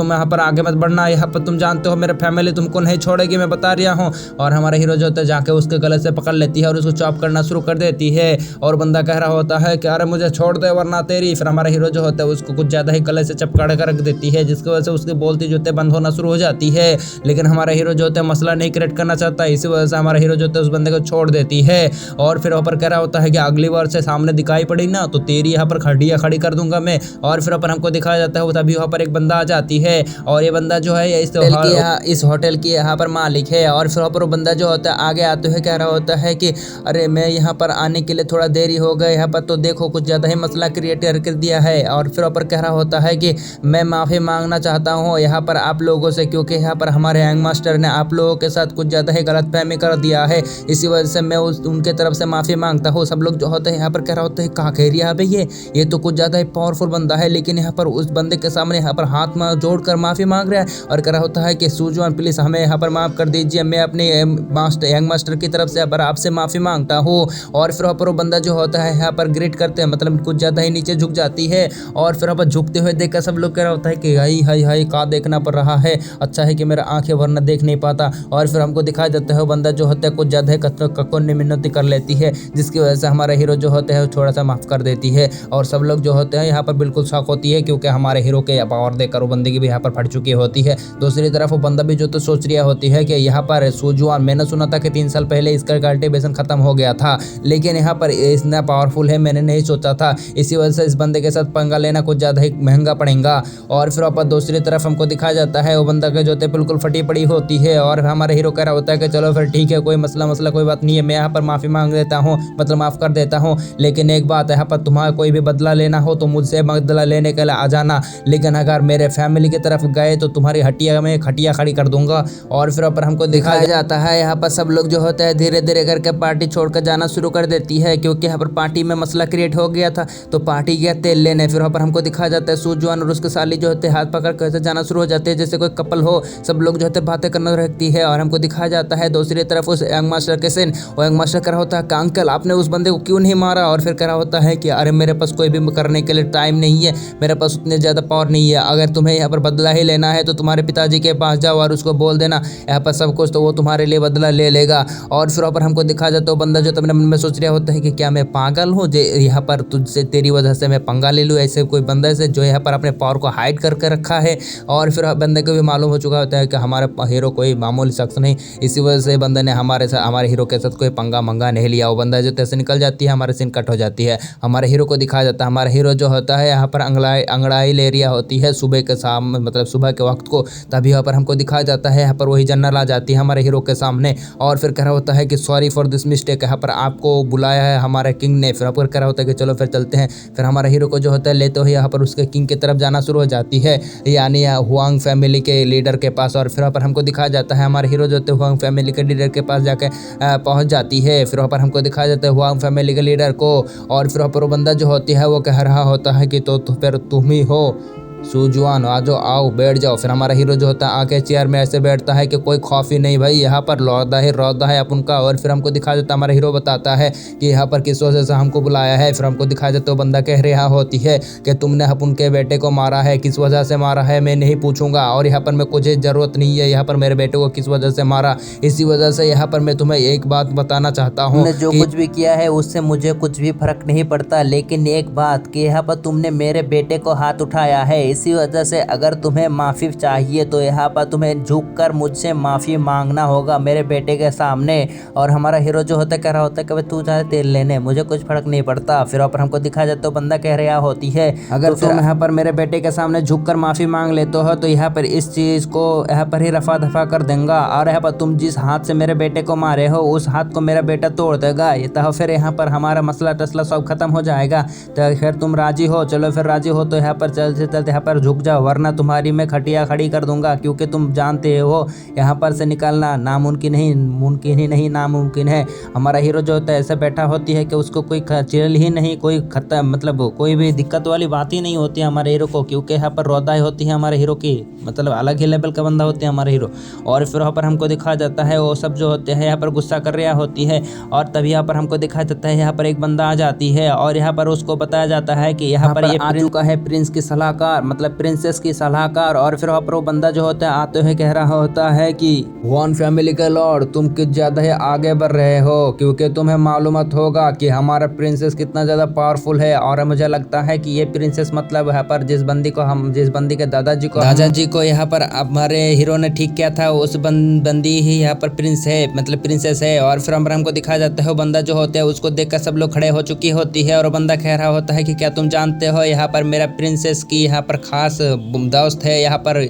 यहाँ पर आगे मत बढ़ना, यहाँ पर तुम जानते हो मेरे फैमिली तुमको नहीं छोड़ेगी, मैं बता रहा हूँ। और हमारा हीरो जो होता है जाके उसके गले से पकड़ लेती है और उसको चॉप करना शुरू कर देती है और बंदा कह रहा होता है कि अरे मुझे छोड़ दे वरना तेरी। फिर हमारा हीरो जो होता है उसको कुछ ज़्यादा ही गले से चपकाड़ कर रख देती है, जिसकी वजह से उसकी बोलती जो होते बंद होना शुरू हो जाती है। लेकिन हमारा हीरो जो होता है मसला नहीं क्रिएट करना चाहता, इसी वजह से हमारा हीरो जो होता है उस बंदे को छोड़ देती है। और फिर वहाँ पर कह रहा होता है कि अगली बार से सामने दिखाई पड़ी ना तो तेरी यहाँ पर खड़िया खड़ी कर दूंगा मैं। और फिर अपन हमको दिखाया जाता है वो तभी वहाँ पर एक बंदा आ जाती है और ये बंदा जो है इस होटल की यहाँ पर मालिक है। और फिर वहाँ पर वो बंदा जो होता है आगे आते हुए कह रहा होता है कि अरे मैं यहाँ पर आने के लिए थोड़ा देरी हो गए, यहाँ पर तो देखो कुछ ज़्यादा ही मसला क्रिएट कर दिया है। और फिर वहाँ पर कह रहा होता है कि मैं माफ़ी मांगना चाहता हूँ यहाँ पर आप लोगों से, क्योंकि यहाँ पर हमारे यंग मास्टर ने आप लोगों के साथ कुछ ज़्यादा ही गलतफहमी कर दिया है, इसी वजह से मैं उनके तरफ से माफ़ी मांगता हूँ। सब लोग जो होते हैं यहाँ पर कह रहा होता है कहा कह रही है भाई ये तो कुछ ज़्यादा ही पावरफुल बंदा है, लेकिन यहाँ पर उस बंदे के सामने यहाँ पर हाथ में जोड़कर माफ़ी मांग रहा है और कह रहा होता है कि सूजवान प्लीज़ हमें यहाँ पर माफ़ कर दीजिए, मैं अपने यंग मास्टर की तरफ से पर आपसे माफ़ी मांगता हूँ। और फिर वहाँ पर वो बंदा जो होता है यहाँ पर ग्रेट करते हैं, मतलब कुछ ज़्यादा ही नीचे झुक जाती है। और फिर वहाँ पर झुकते हुए देखकर सब लोग कह रहा होता है कि हाई हाई हाई का देखना पड़ रहा है, अच्छा है कि मेरा आंखें वरना देख नहीं पाता। और फिर हमको दिखाया जाता है वो बंदा जो होता है कुछ ज़्यादा ही कक्कोन मिन्नती कर लेती है, जिसकी वजह से हमारा हीरो जो होता है थोड़ा सा माफ़ कर देती है। और सब लोग जो होते हैं यहाँ पर बिल्कुल शॉक होती है, क्योंकि हमारे हीरो के पावर देखकर वो बंदे की भी यहाँ पर फट चुकी होती है। दूसरी तरफ वो बंदा भी जो तो सोच रहा होती है कि यहाँ पर सूजुआन, मैंने सुना था कि 3 साल पहले इसका कल्टीवेशन खत्म हो गया था, लेकिन यहाँ पर इतना पावरफुल है मैंने नहीं सोचा था, इसी वजह से इस बंदे के साथ पंगा लेना कुछ ज़्यादा ही महंगा पड़ेगा। और फिर वापस दूसरी तरफ हमको दिखाया जाता है वो बंदा के जोते बिल्कुल फटी पड़ी होती है और हमारे हीरो कह रहा होता है कि चलो फिर ठीक है, कोई मसला कोई बात नहीं है, मैं यहाँ पर माफ़ी मांग देता हूँ, मतलब माफ़ कर देता हूँ, लेकिन एक बात है यहाँ पर तुम्हारा कोई भी बदला लेना हो तो मुझसे बदला लेने के लिए आ जाना, लेकिन अगर मेरे फैमिली की तरफ गए तो तुम्हारी हटिया में खटिया खड़ी कर दूंगा। और फिर पर हमको दिखाया जाता है यहाँ पर सब लोग जो होते हैं धीरे धीरे करके पार्टी छोड़कर जाना शुरू कर देती है, क्योंकि यहाँ पर पार्टी में मसला क्रिएट हो गया था तो पार्टी गया तेल लेने। फिर वहाँ पर हमको दिखाया जाता है सूजवान और उसके साली जो होते हैं हाथ पकड़ कर जाना शुरू हो जाते हैं जैसे कोई कपल हो, सब लोग जो होते हैं बातें करना रखती है। और हमको दिखाया जाता है दूसरी तरफ उस यंग मास्टर के सीन, वो यंग मास्टर कह रहा होता है कि अंकल आपने उस बंदे को क्यों नहीं मारा। और फिर कह रहा होता है कि अरे मेरे पास कोई भी करने के लिए टाइम नहीं है, मेरे पास उतने ज़्यादा पावर नहीं है, अगर तुम्हें यहाँ पर बदला ही लेना है तो तुम्हारे पिताजी के पास जाओ और उसको बोल देना यहाँ पर सब कुछ, तो वो तुम्हारे लिए बदला ले लेगा। और फिर पर हमको दिखा जाता है वो बंदा जो अपने मन में सोच रहा होता है कि क्या मैं पागल हूँ जो यहाँ पर तुझसे तेरी वजह से मैं पंगा ले लूँ, ऐसे कोई बंदा से जो यहाँ पर अपने पावर को हाइड करके रखा है। और फिर बंदे को भी मालूम हो चुका होता है कि हमारे हीरो कोई मामूली शख्स नहीं, इसी वजह से बंदे ने हमारे हीरो के साथ कोई पंगा मंगा नहीं लिया। वो बंदा जो तैसे निकल जाती है, हमारे सीन कट हो जाती है। हमारे हीरो को दिखाया जाता है हमारा हीरो जो होता है यहाँ पर अंगड़ाई ले रिया होती है सुबह के शाम, मतलब सुबह के वक्त को, तभी यहाँ पर हमको दिखाया जाता है यहाँ पर वही जनरल आ जाती है हमारे हीरो के सामने और फिर कह रहा होता है कि सॉरी फॉर दिस मिस्टेक, यहाँ पर आपको बुलाया है हमारे किंग ने। फिर कह रहा होता है कि चलो फिर चलते हैं। फिर हमारा हीरो को जो होता है लेते हुए यहाँ पर उसके किंग की तरफ जाना शुरू हो जाती है, यानी हुआंग फैमिली के लीडर के पास। और फिर वहाँ पर हमको दिखाया जाता है हमारे हीरो जो होते हैं हुआंग फैमिली के लीडर के पास जाके पहुँच जाती है। फिर वहाँ पर हमको दिखाया जाता है हुआंग फैमिली के लीडर को। और फिर वहाँ पर वो बंदा जो होती है वो कह रहा होता है कि तो फिर तुम ही हो सूजुआन, आ जाओ आओ बैठ जाओ। फिर हमारा हीरो जो होता है आके चेयर में ऐसे बैठता है कि कोई खौफ ही नहीं भाई, यहाँ पर रौदा है अपन का। और फिर हमको दिखा देता है हमारा हीरो बताता है कि यहाँ पर किस वजह से हमको बुलाया है। फिर हमको दिखा देता है बंदा कह रहा होती है कि तुमने अपन के बेटे को मारा है, किस वजह से मारा है मैं नहीं पूछूंगा, और यहाँ पर मैं कुछ ज़रूरत नहीं है यहाँ पर मेरे बेटे को किस वजह से मारा, इसी वजह से यहाँ पर मैं तुम्हें एक बात बताना चाहता हूँ, जो कुछ भी किया है उससे मुझे कुछ भी फर्क नहीं पड़ता, लेकिन एक बात कि यहाँ पर तुमने मेरे बेटे को हाथ उठाया है, इसी वजह से अगर तुम्हें माफ़ी चाहिए तो यहाँ पर तुम्हें झुककर मुझसे माफ़ी मांगना होगा मेरे बेटे के सामने। और हमारा हीरो जो होता है कह रहा होता है कि तू चाहे तेल लेने, मुझे कुछ फर्क नहीं पड़ता। फिर पर हमको दिखा जाता तो बंदा कह रहा होती है अगर तुम यहाँ पर मेरे बेटे के सामने झुककर माफ़ी मांग लेते हो तो यहाँ पर इस चीज़ को यहाँ पर ही रफा दफा कर देंगे, और यहाँ पर तुम जिस हाथ से मेरे बेटे को मारे हो उस हाथ को मेरा बेटा तोड़ देगा, तो फिर यहाँ पर हमारा मसला टसला सब खत्म हो जाएगा। तो फिर तुम राजी हो? चलो फिर राजी हो तो यहाँ पर चलते चलते यहाँ पर झुक जाओ, वरना तुम्हारी मैं खटिया खड़ी कर दूंगा, क्योंकि तुम जानते हो यहाँ पर से निकलना नामुमकिन ही नहीं नामुमकिन है। हमारा हीरो जो होता है ऐसे बैठा होती है कि उसको कोई चिल ही नहीं, कोई खतरा मतलब कोई भी दिक्कत वाली बात ही नहीं होती है हमारे हीरो को, क्योंकि यहाँ पर रौदाई होती है हमारे हीरो की, मतलब अलग ही लेवल का बंदा होते हैं हमारे हीरो। और फिर वहाँ पर हमको दिखाया जाता है वो सब जो होते हैं यहाँ पर गुस्सा कर रहा होती है, और तभी यहाँ पर हमको दिखाया जाता है यहाँ पर एक बंदा आ जाती है और यहाँ पर उसको बताया जाता है कि यहाँ पर ये आ चुका है प्रिंस की सलाहकार, मतलब प्रिंसेस की सलाहकार। और फिर वहाँ पर वो बंदा जो होता है आते हुए कह रहा होता है कि वन फैमिली के लॉर्ड, तुम कुछ ज़्यादा ही आगे बढ़ रहे हो, क्योंकि तुम्हें मालूमात होगा कि हमारा प्रिंसेस कितना ज़्यादा पावरफुल है। और मुझे लगता है कि ये प्रिंसेस मतलब यहाँ पर जिस बंदी के दादाजी को यहाँ पर हमारे हीरो ने ठीक किया था, उस बंदी ही यहाँ पर प्रिंसेस है। और फिर हमको दिखाया जाता है वो बंदा जो होता है उसको देखकर सब लोग खड़े हो चुकी होती है। और वो बंदा कह रहा होता है कि क्या तुम जानते हो यहाँ पर मेरा प्रिंसेस की यहाँ पर खास दोस्त है यहाँ पर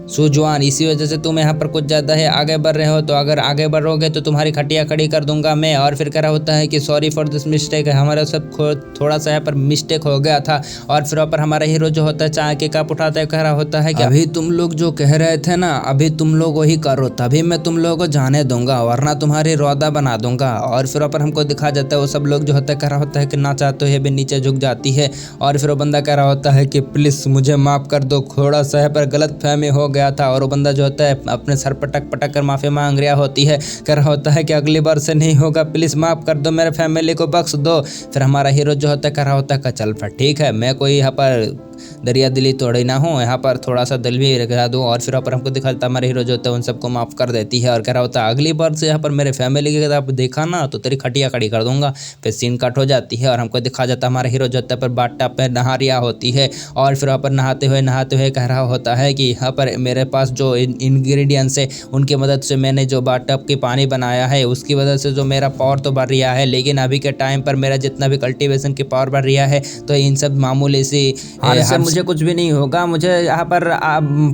सुजवान, इसी वजह से तुम यहाँ पर कुछ ज़्यादा है आगे बढ़ रहे हो, तो अगर आगे बढ़ोगे तो तुम्हारी खटिया खड़ी कर दूंगा मैं। और फिर कह रहा होता है कि सॉरी फॉर दिस मिस्टेक, हमारा सब थोड़ा सा यहाँ पर मिस्टेक हो गया था। और फिर वहाँ पर हमारा हीरो जो होता है चाय के कप उठाता है, कह रहा होता है कि अभी तुम लोग जो कह रहे थे ना, अभी तुम लोग वही करो, तभी मैं तुम लोगों को जाने दूंगा, वरना तुम्हारी रौदा बना दूंगा। और फिर वहाँ पर हमको दिखा जाता है वो सब लोग जो होता है कह रहा होता है कि ना चाहते हुए भी नीचे झुक जाती है। और फिर वो बंदा कह रहा होता है कि प्लीज़ मुझे माफ़ कर दो, थोड़ा सा यहाँ पर गलत फहमी हो गया था। और वो बंदा जो होता है अपने सर पटक पटक कर माफ़ी मांग रहा होती है, कह रहा होता है कि अगली बार से नहीं होगा, प्लीज़ माफ़ कर दो, मेरे फैमिली को बख्श दो। फिर हमारा हीरो जो होता है कह रहा होता है कि चल फिर ठीक है, मैं कोई यहाँ पर दरिया दिली थोड़ी ना हूँ, यहाँ पर थोड़ा सा दिल भी रखा दूँ। और फिर यहाँ पर हमको दिखाता हमारे हीरो जो होता है उन सबको माफ़ कर देती है और कह रहा होता है अगली बार से यहाँ पर मेरे फैमिली की किताब देखा ना तो तेरी खटिया खड़ी कर दूंगा। फिर सीन कट हो जाती है और हमको दिखा जाता है हमारा हीरो जो होता है पर बाथ-टब पे नहा रहा होती है। और फिर वहाँ पर नहाते हुए कह रहा होता है कि यहाँ पर मेरे पास जो इंग्रेडिएंट्स है उनकी मदद से मैंने जो बाथ-टब की पानी बनाया है उसकी वजह से जो मेरा पावर तो बढ़ रहा है, लेकिन अभी के टाइम पर मेरा जितना भी कल्टीवेशन की पावर बढ़ रहा है तो इन सब मामूली सी मुझे कुछ भी नहीं होगा, मुझे यहाँ पर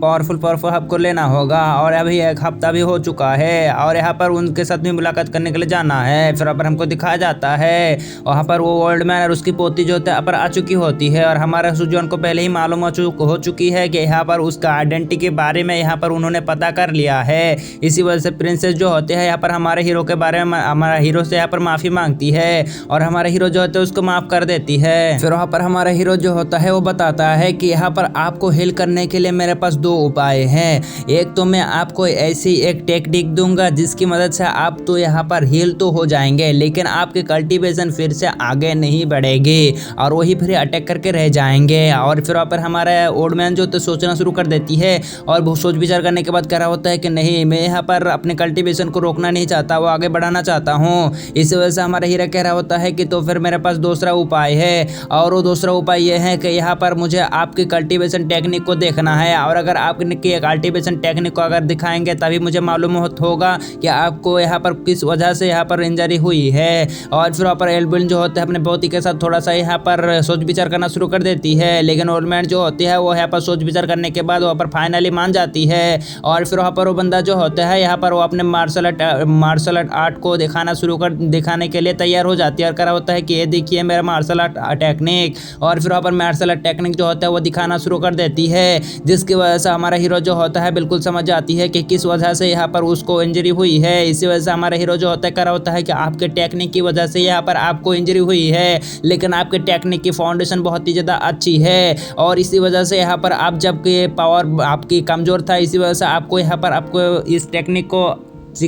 पावरफुल आपको लेना होगा। और अभी एक हफ्ता भी हो चुका है और यहाँ पर उनके साथ भी मुलाकात करने के लिए जाना है। फिर यहाँ पर हमको दिखाया जाता है वहाँ पर वो ओल्ड मैन और उसकी पोती जो होता है पर आ चुकी होती है और हमारा सुजवान को पहले ही मालूम हो चुकी है कि यहाँ पर उसका आइडेंटिटी के बारे में यहाँ पर उन्होंने पता कर लिया है। इसी वजह से प्रिंसेस जो होते हैं यहाँ पर हमारे हीरो के बारे में हमारा हीरो से यहाँ पर माफ़ी मांगती है और हमारा हीरो जो होता है उसको माफ़ कर देती है। फिर वहाँ पर हमारा हीरो जो होता है वो बताता है कि यहाँ पर आपको हील करने के लिए मेरे पास दो उपाय हैं। एक तो मैं आपको ऐसी एक टेक्निक दूंगा जिसकी मदद से आप तो यहाँ पर हील तो हो जाएंगे, लेकिन आपके कल्टीवेशन फिर से आगे नहीं बढ़ेगी और वही फिर अटैक करके रह जाएंगे। और फिर वहाँ पर हमारा ओल्ड मैन जो तो सोचना शुरू कर देती है और वो सोच विचार करने के बाद कह रहा होता है कि नहीं, मैं यहाँ पर अपने कल्टीवेशन को रोकना नहीं चाहता, वो आगे बढ़ाना चाहता हूँ। इस वजह से हमारा हीरो कह रहा होता है कि तो फिर मेरे पास दूसरा उपाय है और वो दूसरा उपाय ये है कि यहाँ पर मुझे आपकी कल्टीवेशन टेक्निक को देखना है और अगर आपकी कल्टीवेशन टेक्निक को अगर दिखाएंगे तभी मुझे मालूम होगा कि आपको यहाँ पर किस वजह से यहाँ पर इंजरी हुई है। और फिर वहाँ पर एल्बिन जो होता है अपने पोती के साथ थोड़ा सा यहाँ पर सोच विचार करना शुरू कर देती है, लेकिन ओल्ड मैन जो होती है वो यहाँ पर सोच विचार करने के बाद वहाँ पर फाइनली मान जाती है। और फिर वहाँ पर वो बंदा जो होता है यहाँ पर वो अपने मार्शल आर्ट को दिखाने के लिए तैयार हो जाती है और करा होता है कि ये देखिए मेरा मार्शल आर्ट टेक्निक। और फिर वहाँ पर मार्शल आर्ट टेक्निक जो होता है वो दिखाना शुरू कर देती है, जिसकी वजह से हमारा हीरो जो होता है बिल्कुल समझ जाती है कि किस वजह से यहाँ पर उसको इंजरी हुई है। इसी वजह से हमारा हीरो जो होता है करा होता है कि आपके टेक्निक की वजह से यहाँ पर आपको इंजरी हुई है, लेकिन आपके टेक्निक की फाउंडेशन बहुत ही ज़्यादा अच्छी है और इसी वजह से यहाँ पर आप जबकि पावर आपकी कमज़ोर था, इसी वजह से आपको यहाँ पर आपको इस टेक्निक को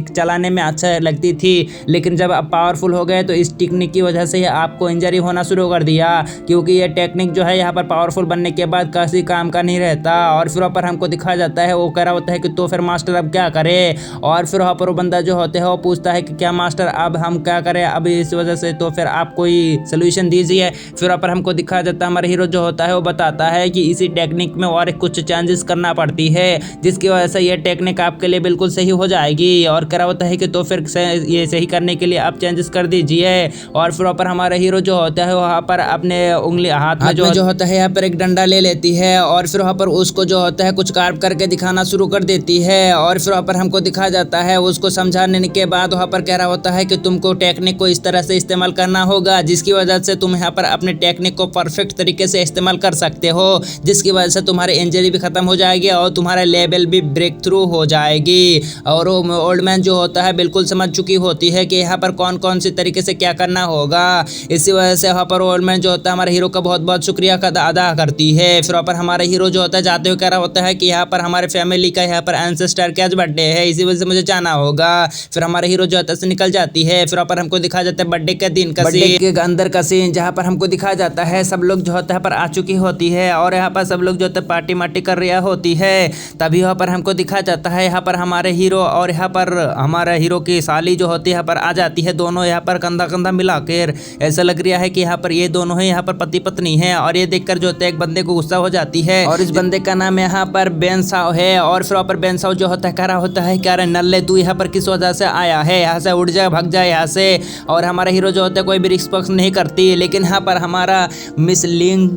चलाने में अच्छा लगती थी, लेकिन जब आप पावरफुल हो गए तो इस टेक्निक की वजह से आपको इंजरी होना शुरू कर दिया, क्योंकि ये टेक्निक जो है यहाँ पर पावरफुल बनने के बाद किसी काम का नहीं रहता। और फिर वहाँ पर हमको दिखाया जाता है वो कह रहा होता है कि तो फिर मास्टर अब क्या करें। और फिर वहाँ पर वो बंदा जो होता है वो पूछता है कि क्या मास्टर अब हम क्या करें अब इस वजह से, तो फिर आप कोई सोल्यूशन दीजिए। फिर वहाँ पर हमको दिखाया जाता है हमारा हीरो जो होता है वो बताता है कि इसी टेक्निक में और कुछ चेंजेस करना पड़ती है, जिसकी वजह से ये टेक्निक आपके लिए बिल्कुल सही हो जाएगी। और करा होता है कि तो फिर ये सही करने के लिए आप चेंजेस कर दीजिए। और फिर वहाँ पर हमारा हीरो जो होता है वहाँ पर अपने उंगली हाथ में जो होता है यहाँ पर एक डंडा ले लेती है और फिर वहाँ पर उसको जो होता है कुछ कार्व करके दिखाना शुरू कर देती है। और फिर वहाँ पर हमको दिखाया जाता है उसको समझाने के बाद वहाँ पर कह रहा होता है कि तुमको टेक्निक को इस तरह से इस्तेमाल करना होगा जिसकी वजह से तुम यहाँ पर अपने टेक्निक को परफेक्ट तरीके से इस्तेमाल कर सकते हो, जिसकी वजह से तुम्हारी इंजरी भी खत्म हो जाएगी और तुम्हारा लेवल भी ब्रेक थ्रू हो जाएगी। और वो ओल्ड ओल्ड मैन जो होता है बिल्कुल समझ चुकी होती है कि यहाँ पर कौन कौन सी तरीके से क्या करना होगा। इसी वजह से यहाँ पर ओल्ड मैन जो होता है हमारे हीरो का बहुत बहुत शुक्रिया अदा करती है। फिर वहाँ पर हमारा हीरो जो होता है जाते हुए कह रहा होता है कि यहाँ पर हमारे फैमिली का यहाँ पर एंसेस्टर का आज बर्थडे है, इसी वजह से मुझे जाना होगा। फिर हमारे हीरो जो होता है निकल जाती है। फिर वहाँ पर हमको दिखाया जाता है बर्थडे के दिन का सीन, के अंदर का सीन, जहाँ पर हमको दिखाया जाता है सब लोग जो होता है पर आ चुकी होती है और यहाँ पर सब लोग जो होता है पार्टी मार्टी कर रहा होती है। तभी यहाँ पर हमको दिखाया जाता है यहाँ पर हमारे हीरो और यहाँ पर हमारे हीरो की साली जो होती है यहाँ पर आ जाती है। दोनों यहाँ पर कंधा कंधा मिलाकर ऐसा लग रहा है कि यहाँ पर ये दोनों ही यहाँ पर पति पत्नी है। और ये देखकर जो होता है एक बंदे को गुस्सा हो जाती है और इस बंदे का नाम यहाँ पर बेन साव है। और फिर वहाँ पर बेन साव जो होता है कह रहा होता है कि अरे नल्ले तू यहाँ पर किस वजह से आया है, यहाँ से उड़ जा, भाग जाए यहाँ से। और हमारा हीरो जो होता है कोई भी रिस्पॉन्स नहीं करती। लेकिन यहाँ पर हमारा मिस लिंग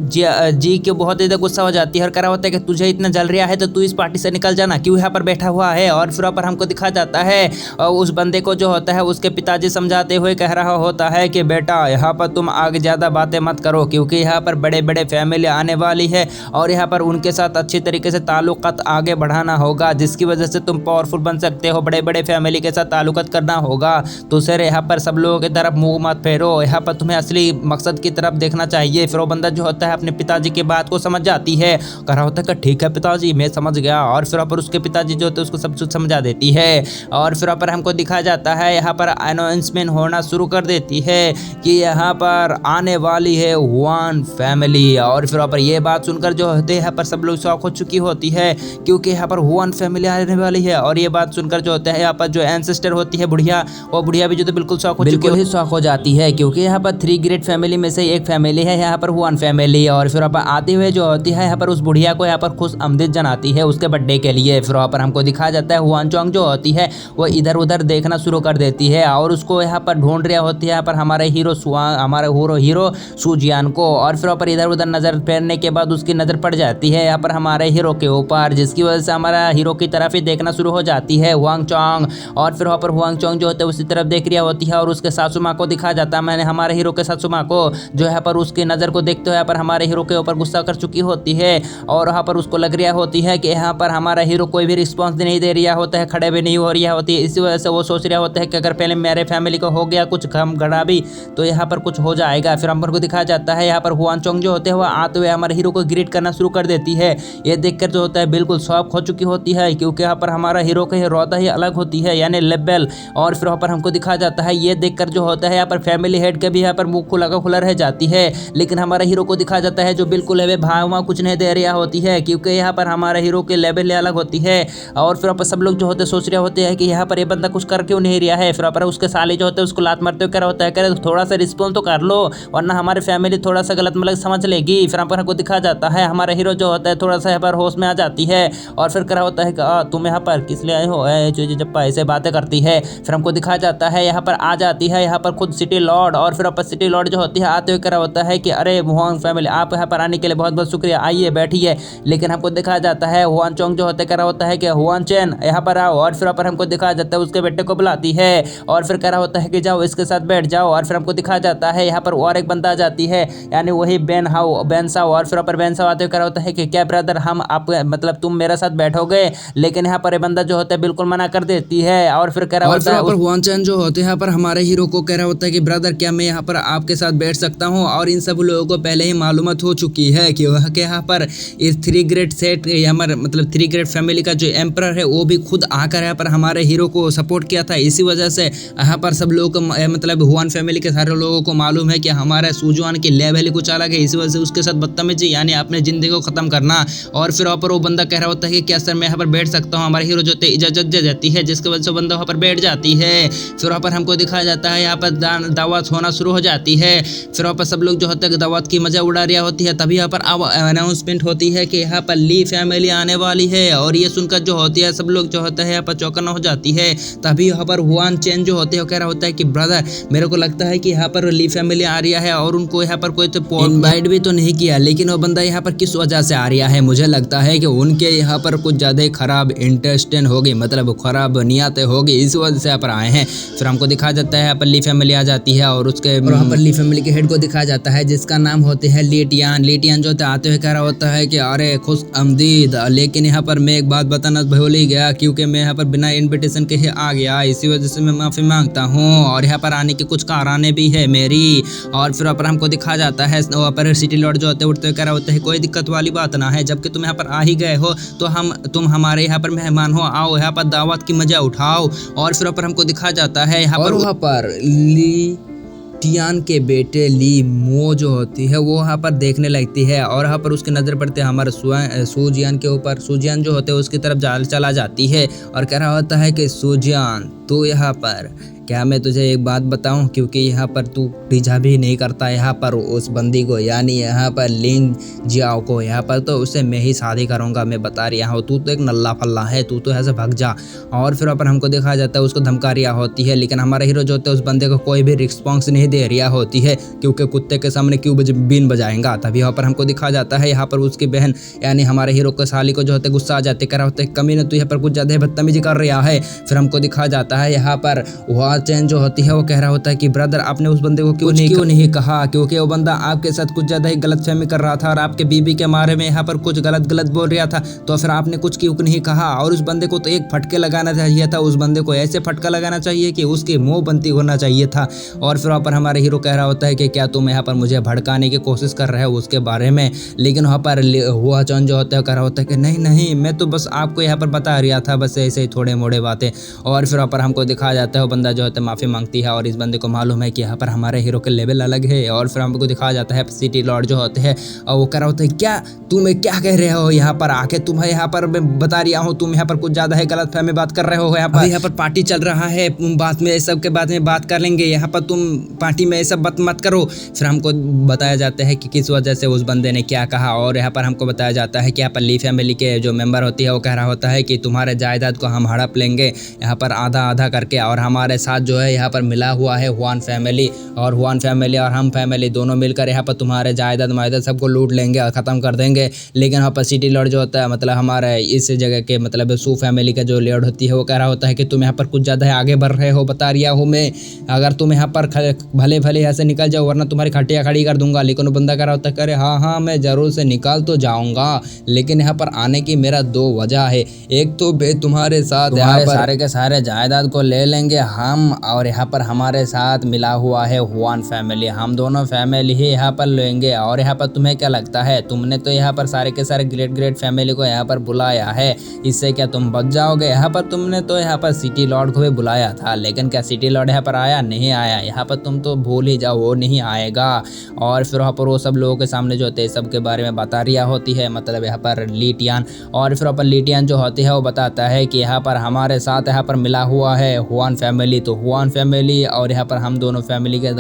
जी के बहुत ज़्यादा गुस्सा हो जाती है और कह रहा होता है कि तुझे इतना जल रहा है तो तू इस पार्टी से निकल जाना, क्यों यहाँ पर बैठा हुआ है। और फिर वहाँ पर हमको दिखा जाता है और उस बंदे को जो होता है उसके पिताजी समझाते हुए कह रहा होता है कि बेटा यहाँ पर तुम आगे ज़्यादा बातें मत करो, क्योंकि यहाँ पर बड़े बड़े फैमिली आने वाली है और यहाँ पर उनके साथ अच्छी तरीके से ताल्लुकात आगे बढ़ाना होगा, जिसकी वजह से तुम पावरफुल बन सकते हो। बड़े बड़े फैमिली के साथ ताल्लुकात करना होगा तो सर यहाँ पर सब लोगों की तरफ मुंह मत फेरो, यहाँ पर तुम्हें असली मकसद की तरफ देखना चाहिए। फिर वो बंदा जो होता है अपने पिताजी की बात को समझ जाती है, कह रहा होता है कि ठीक है पिताजी मैं समझ गया। और फिर वहाँ पर उसके पिताजी जो होते हैं उसको सब कुछ समझा देती है। और फिर वहाँ पर हमको दिखाया जाता है यहाँ पर अनाउंसमेंट होना शुरू कर देती है कि यहाँ पर आने वाली है हुआन फैमिली। और फिर वहाँ पर ये बात सुनकर जो होते हैं यहाँ पर सब लोग शौक हो चुकी होती है, क्योंकि यहाँ पर हुआन फैमिली आने वाली है। और ये बात सुनकर जो होता है यहाँ पर जो एंसेस्टर होती है बुढ़िया, वो बुढ़िया भी जो बिल्कुल शौक हो जाती है, क्योंकि यहाँ पर 3 ग्रेट फैमिली में से एक फैमिली है यहाँ पर हुआन फैमिली। और फिर वहाँ पर आते हुए जो होती है यहाँ पर उस बुढ़िया को यहाँ पर खुश आमदीद जनाती है उसके बर्थडे के लिए। फिर वहाँ पर हमको दिखाया जाता है हुआन चोंग जो होती है वो इधर उधर देखना शुरू कर देती है और उसको यहाँ पर ढूंढ रही होती है यहाँ पर हमारे हीरो सुजियान को। और फिर वहाँ पर इधर उधर नजर फेरने के बाद उसकी नजर पड़ जाती है यहाँ पर हमारे हीरो के ऊपर, जिसकी वजह से हमारा हीरो की तरफ ही देखना शुरू हो जाती है हुआंग चोंग। और फिर वहाँ पर हुआंग चोंग जो होता है उसी तरफ देख रही होती है और उसके सासू माँ को दिखाया जाता है, मैंने हमारे हीरो के सासू माँ को जो यहाँ पर उसकी नज़र को देखते हुए यहाँ पर हमारे हीरो के ऊपर गुस्सा कर चुकी होती है। और वहाँ पर उसको लग रहा होती है कि यहाँ पर हमारा हीरो कोई भी रिस्पॉन्स नहीं दे रहा होता है, खड़े भी नहीं हो रहा होती है। इसी वजह से वो सोच रहा होता है कि अगर पहले मेरे फैमिली को हो गया कुछ कम घड़ा भी तो यहाँ पर कुछ हो जाएगा। फिर हम को दिखाया जाता है यहाँ पर हुआन चोंग जो होते हैं वह आते हुए हमारे हीरो को ग्रीट करना शुरू कर देती है। ये देखकर जो होता है बिल्कुल शॉक हो चुकी होती है, क्योंकि यहाँ पर हमारा हीरो का ये रौदा ही अलग होती है यानी लेवल। और फिर वहाँ पर हमको दिखाया जाता है ये देखकर जो होता है यहाँ पर फैमिली हेड के भी यहाँ पर मुंह खुला का खुला रह जाती है। लेकिन हमारा हीरो को दिखाया जाता है जो बिल्कुल है भाव कुछ नहीं दे रहा होती है, क्योंकि यहाँ पर हमारे हीरो के लेवल अलग होती है। और फिर वहाँ पर सब लोग जो होते हैं सोच रहे होते हैं कि यहाँ पर ये बंदा कुछ कर क्यों नहीं रहा है। फिर वहाँ पर उसके साले जो होते हैं उसको लात मारते हुए कह रहा होता है कह थोड़ा सा रिस्पॉन्स तो कर लो वरना हमारी फैमिली थोड़ा सा गलत मतलब समझ लेगी। फिर यहाँ पर हमको दिखाया जाता है हमारा हीरो जो होता है थोड़ा सा यहाँ पर होश में आ जाती है और फिर कह होता है कि तुम यहाँ पर किस लिए आए हो, जब ऐसे बातें करती है। फिर हमको दिखाया जाता है यहाँ पर आ जाती है यहाँ पर खुद सिटी लॉर्ड। और फिर सिटी लॉर्ड जो होती है आते हुए कह रहा होता है कि अरे हुआंग फैमिली आप यहाँ पर आने के लिए बहुत बहुत शुक्रिया, आइए बैठिए। लेकिन हमको दिखाया जाता है हुआन चोंग जो होता है कह रहा होता है कि हुआन चैन यहाँ पर आओ। और फिर पर हमको दिखाया जाता है उसके बेटे को बुलाती है और फिर कह रहा होता है कि जाओ इसके साथ बैठ जाओ। और फिर हमको दिखाया जाता है यहाँ पर और एक बंदा आ जाती है यानी वही बेन साव। और फिर पर बेन साव आते हुए कह रहा होता है कि क्या ब्रदर हम आप मतलब तुम मेरे साथ बैठोगे। लेकिन यहाँ पर ये बंदा जो होता है बिल्कुल मना कर देती है। और फिर कह रहा होता है हुआन चैन जो होते हैं यहाँ पर हमारे हीरो को कह रहा होता है कि ब्रदर क्या मैं यहाँ पर आपके साथ बैठ सकता हूँ। और इन सब लोगों को पहले ही मालूमात हो चुकी है कि वह के यहाँ पर इस 3 ग्रेट सेट हमारे मतलब 3 ग्रेट फैमिली का जो एम्परर है वो भी खुद आकर यहाँ पर हमारे हीरो को सपोर्ट किया था। इसी वजह से यहाँ पर सब लोगों को मतलब हुआन फैमिली के सारे लोगों को मालूम है कि हमारे सुजुआन की लेवल ही कुछ अलग है। इसी वजह से उसके साथ बदतमीजी यानी अपने जिंदगी को खत्म करना। और फिर वहाँ पर वो बंदा कह रहा होता है कि क्या सर मैं यहाँ पर बैठ सकता हूँ। हमारे हीरो जो होते इजाजत दे जाती है, जिसकी वजह से बंदा वहाँ पर बैठ जाती है। फिर वहाँ पर हमको दिखाया जाता है यहाँ पर दावत होना शुरू हो जाती है। फिर वहाँ पर सब लोग जो होते हैं दावत की मजा उड़ा रहा होती है। तभी यहाँ पर अनाउंसमेंट होती है कि यहाँ पर ली फैमिली आने वाली है। और ये सुनकर जो होती है सब लोग जो होता है यहाँ पर चौकन्ना हो जाती है। तभी यहाँ पर हुआन चैन जो होते हैं कह रहा होता है कि ब्रदर मेरे को लगता है कि यहाँ पर ली फैमिली आ रही है और उनको यहाँ पर कोई तो इनवाइट भी तो नहीं किया, लेकिन वो बंदा यहाँ पर किस वजह से आ रहा है। मुझे लगता है कि उनके यहाँ पर कुछ ज़्यादा खराब इंटेस्टेन होगी, मतलब खराब नियतें होगी, इस वजह से यहाँ पर आए हैं। फिर हमको दिखाया जाता है यहाँ पर ली फैमिली आ जाती है और उसके वहाँ पर ली फैमिली के हेड को दिखाया जाता है जिसका नाम होते हैं लीटियान। लीटियान जो आते हुए कह रहा होता है कि अरे खुश आमदीद, लेकिन यहाँ पर मैं एक बात बताना भूल ही गया, क्योंकि मैं यहाँ पर बिना कंपटीशन के ही आ गया, इसी वजह से मैं माफ़ी मांगता हूँ। और यहाँ पर आने की कुछ कारणें भी है मेरी। और फिर वहाँ पर हमको दिखा जाता है वहाँ पर सिटी लॉर्ड जो होते हैं उठते कह रहे होते हैं कोई दिक्कत वाली बात ना है, जबकि तुम यहाँ पर आ ही गए हो तो तुम हमारे यहाँ पर मेहमान हो, आओ यहाँ पर दावत की मजा उठाओ। और फिर वहाँ पर हमको दिखा जाता है वहाँ पर ली टियान के बेटे ली मो जो होती है वो वहाँ पर देखने लगती है, और यहाँ पर उसकी नज़र पड़ती है हमारे सूजियान के ऊपर। सूजियान जो होते हैं उसकी तरफ चला जाती है और कह रहा होता है कि सूजियान तू यहाँ पर, क्या मैं तुझे एक बात बताऊं, क्योंकि यहाँ पर तू डिजा भी नहीं करता यहाँ पर उस बंदी को, यानी यहाँ पर लिंग जियाओ को, यहाँ पर तो उससे मैं ही शादी करूँगा, मैं बता रहा हूँ, तू तो एक नल्ला फल्ला है, तू तो ऐसे भाग जा। और फिर वहाँ पर हमको दिखाया जाता है उसको धमका रिया होती है, लेकिन हमारा हीरो जो होता है उस बंदे को कोई भी रिस्पॉन्स नहीं दे रिया होती है, क्योंकि कुत्ते के सामने क्यों बीन बजाएंगा। तभी यहाँ पर हमको दिखाया जाता है यहाँ पर उसकी बहन यानी हमारे हीरो के साली को जो होते गुस्सा आ जाते, कह रहा होता है कमीने तू यहाँ पर कुछ ज़्यादा बदतमीजी कर रहा है। फिर हमको दिखाया जाता है यहाँ पर वह चैन जो होती है वो कह रहा होता है कि ब्रदर आपने उस बंदे को क्यों नहीं कहा, क्योंकि वो बंदा आपके साथ कुछ ज़्यादा ही गलतफहमी कर रहा था और आपके बीबी के बारे में यहाँ पर कुछ गलत बोल रहा था, तो फिर आपने कुछ क्यों नहीं कहा। और उस बंदे को तो एक फटके लगाना चाहिए था, उस बंदे को ऐसे फटका लगाना चाहिए कि उसकी मुंह बनती होना चाहिए था। और फिर वहाँ पर हमारे हीरो कह रहा होता है कि क्या तुम यहाँ पर मुझे भड़काने की कोशिश कर रहे हो उसके बारे में, लेकिन वहाँ पर हुआ चौन जो होता है कह रहा होता है कि नहीं मैं तो बस आपको यहाँ पर बता रहा था, बस ऐसे ही थोड़े मोड़े बातें। और फिर वहाँ पर हमको दिखाया जाता है वो बंदा जो होता है माफ़ी मांगती है, और इस बंदे को मालूम है कि यहाँ पर हमारे हीरो के लेवल अलग है। और फिर हमको दिखाया जाता है सिटी लॉर्ड जो होते हैं और वो कह रहा होता है क्या तुम्हें क्या कह रहे हो यहाँ पर आके, तुम्हें यहाँ पर मैं बता रहा हूँ तुम यहाँ पर कुछ ज़्यादा है गलतफहमी बात कर रहे हो, यहाँ पर पार्टी चल रहा है, बाद में सब के बाद में बात कर लेंगे, यहाँ पर तुम पार्टी में ऐसा बात मत करो। फिर हमको बताया जाता है कि किस वजह से उस बंदे ने क्या कहा, और यहाँ पर हमको बताया जाता है कि यहाँ पर ली फैमिली के जो मेंबर होती है वो कह रहा होता है कि तुम्हारे जायदाद को हम हड़प लेंगे यहाँ पर आधा आधा करके, और हमारे साथ जो है यहाँ पर मिला हुआ है हुआन फैमिली, और हुआन फैमिली और हम फैमिली दोनों मिलकर यहाँ पर तुम्हारे जायदाद मायदाद सबको लूट लेंगे और ख़त्म कर देंगे। लेकिन यहाँ पर सिटी लॉर्ड जो होता है मतलब हमारे इस जगह के मतलब सू फैमिली का जो लॉर्ड होती है वो कह रहा होता है कि तुम यहाँ पर कुछ ज़्यादा आगे बढ़ रहे हो, बता रहा हूँ मैं, अगर तुम यहाँ पर भले भले यहाँ से निकल जाओ वरना तुम्हारी खटिया खड़ी कर दूंगा। लेकिन वो बंदा कह रहा होता है अरे हाँ मैं ज़रूर से निकाल तो जाऊँगा, लेकिन यहाँ पर आने की मेरा दो वजह है, एक तो तुम्हारे साथ यहाँ पर सारे के सारे जायदाद को ले लेंगे हम, और यहाँ पर हमारे साथ मिला हुआ है हुआन फैमिली, हम दोनों फैमिली ही यहाँ पर लेंगे। और यहाँ पर तुम्हें क्या लगता है, तुमने तो यहाँ पर सारे के सारे ग्रेट फैमिली को यहाँ पर बुलाया है, इससे क्या तुम बच जाओगे। यहाँ पर तुमने तो यहाँ पर सिटी लॉर्ड को भी बुलाया था, लेकिन क्या सिटी लॉर्ड यहाँ पर आया नहीं आया, यहाँ पर तुम तो भूल ही जाओ वो नहीं आएगा। और फिर वहाँ पर वो सब लोगों के सामने जो होते हैं सब के बारे में बता रिया होती है, मतलब यहाँ पर लीटियान। और फिर वहाँ पर लीटियान जो होती है वो बताता है कि यहाँ पर हमारे साथ यहाँ पर मिला हुआ है हुआन फैमिली, तो हुआन फैमिली और यहाँ पर हम दोनों फैमिली के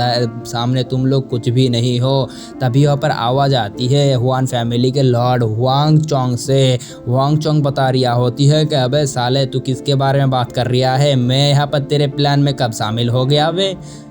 सामने तुम लोग कुछ भी नहीं हो। तभी वहाँ पर आवाज़ आती है हुआन फैमिली के लॉर्ड हुआंग चोंग से। हुआंग चोंग बता रिया होती है कि अबे साले तू किसके बारे में बात कर रिया है, मैं यहाँ पर तेरे प्लान में कब शामिल हो गया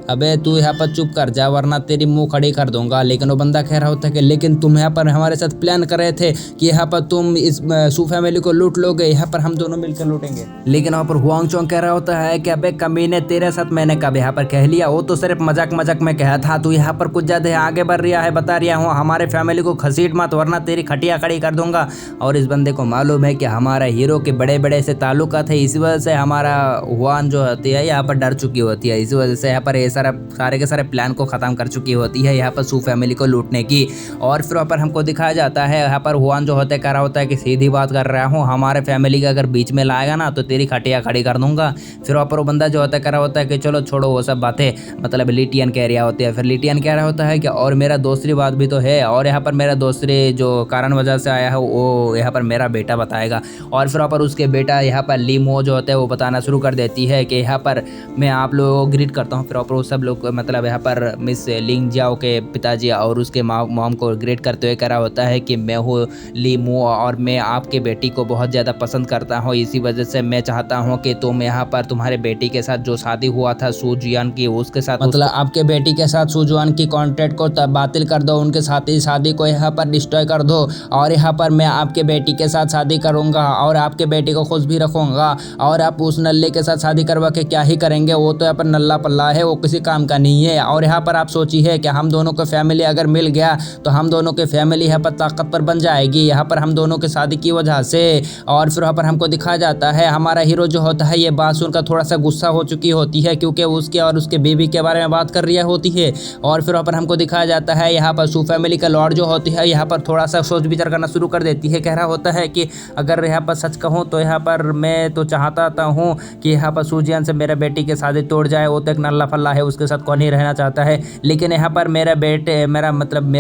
अबे तू यहाँ पर चुप कर जा वरना तेरी मुंह खड़ी कर दूंगा। लेकिन वो बंदा कह रहा होता है कि लेकिन तुम यहाँ पर हमारे साथ प्लान कर रहे थे कि यहाँ पर तुम इस सू फैमिली को लूट लोगे, यहाँ पर हम दोनों मिलकर लूटेंगे। लेकिन वहाँ पर हुआंग चोंग कह रहा होता है कि अबे कमीने तेरे साथ मैंने कब यहाँ पर कह लिया, वो तो सिर्फ मजाक में कहा था, तू यहाँ पर कुछ ज़्यादा आगे बढ़ रहा है, बता रहा हूँ हमारे फैमिली को घसीट मत वरना तेरी खटिया खड़ी कर दूंगा। और इस बंदे को मालूम है कि हमारा हीरो के बड़े बड़े से ताल्लुकात है, इसी वजह से हमारा हुआन जो होती है यहाँ पर डर चुकी होती है, इसी वजह से यहाँ पर ये सारे के सारे प्लान को ख़त्म कर चुकी होती है यहाँ पर सू फैमिली को लूटने की। और फिर वहाँ पर हमको दिखाया जाता है यहाँ पर हुआन जो होते कह रहा होता है कि सीधी बात कर रहा हूँ, हमारे फैमिली का अगर बीच में लाएगा ना तो तेरी खटिया खड़ी कर दूंगा। फिर वहाँ पर वो बंदा जो होता है कह रहा होता है कि चलो छोड़ो वो सब बातें, मतलब लीटियन कह रहा होती है। फिर लीटियन कह रहा होता है कि और मेरा दूसरी बात भी तो है, और यहाँ पर मेरा दूसरी जो कारण वजह से आया है वो यहाँ पर मेरा बेटा बताएगा। और फिर वहाँ पर उसके बेटा यहाँ पर ली मो जो होता है वो बताना शुरू कर देती है कि यहाँ पर मैं आप लोगों को ग्रीट करता हूँ। फिर वहाँ पर वो सब लोग मतलब यहाँ पर मिस लिंग जियाओ के पिताजी और उसके मॉम को ग्रेट करते हुए कह रहा होता है कि मैं हूँ ली मो और मैं आपके बेटी को बहुत ज़्यादा पसंद करता हूँ, इसी वजह से मैं चाहता हूँ कि तुम यहाँ पर तुम्हारे बेटी के साथ जो शादी हुआ था सूजुआन की उसके साथ मतलब आपके बेटी के साथ सूजुआन की कॉन्ट्रैक्ट को बातिल कर दो, उनके साथ ही शादी को यहाँ पर डिस्ट्रॉय कर दो, और यहाँ पर मैं आपके बेटी के साथ शादी करूँगा और आपके बेटी को खुश भी रखूँगा। और आप उस नल्ले के साथ शादी करवा के क्या ही करेंगे, वो तो यहाँ पर नल्ला पल्ला है, वो किसी किसी काम का नहीं है। और यहाँ पर आप सोचिए कि हम दोनों को फैमिली अगर मिल गया तो हम दोनों के फैमिली यहाँ पर ताकतवर बन जाएगी यहाँ पर हम दोनों के शादी की वजह से। और फिर वहाँ पर हमको दिखाया जाता है हमारा हीरो जो होता है ये बात सुनकर थोड़ा सा गुस्सा हो चुकी होती है, क्योंकि उसके और उसके बेबी के बारे में बात कर रही होती है। और फिर वहाँ पर हमको दिखाया जाता है यहाँ पर सू फैमिली का लॉर्ड जो होती है यहाँ पर थोड़ा सा सोच विचार करना शुरू कर देती है। कह रहा होता है कि अगर यहाँ पर सच कहूँ तो यहाँ पर मैं तो चाहता हूँ कि यहाँ पर सूजियान से मेरे बेटी की शादी तोड़ जाए। वो तो एक नल्ला फल्ला है, उसके साथ कौन ही रहना चाहता है, लेकिन यहाँ पर मेरे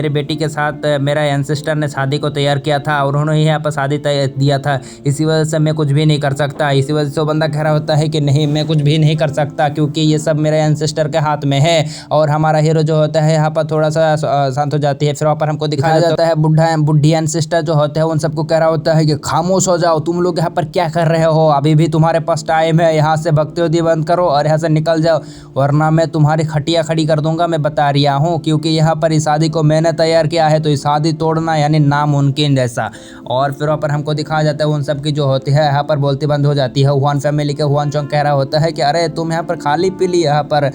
बेटी के साथ मेरा एंसेस्टर ने शादी को तैयार किया था और उन्होंने यहाँ पर शादी दिया था, इसी वजह से मैं कुछ भी नहीं कर सकता। इसी वजह से वो बंदा कह रहा होता है कि नहीं मैं कुछ भी नहीं कर सकता क्योंकि ये सब मेरे एंसेस्टर के हाथ में है। और हमारा हीरो जो होता है यहाँ पर थोड़ा सा शांत हो जाती है। फिर वहाँ पर हमको दिखाया जाता है बुढ़ी एंसेस्टर जो होते हैं उन सबको कह रहा होता है कि खामोश हो जाओ, तुम लोग यहाँ पर क्या कर रहे हो, अभी भी तुम्हारे पास टाइम है, यहाँ से भक्ति उदी बंद करो और यहाँ से निकल जाओ वरना मैं तुम्हारी खटिया खड़ी कर दूंगा। मैं बता रिया हूँ क्योंकि यहाँ पर इस शादी को मैंने तैयार किया है तो इस शादी तोड़ना यानी नामुमकिन जैसा। और फिर वहाँ पर हमको दिखाया जाता है उन सब की जो होती है यहाँ पर बोलती बंद हो जाती है। हुआन फैमिली के हुआन चोंग कह रहा होता है कि अरे तुम यहाँ पर खाली पीली यहाँ पर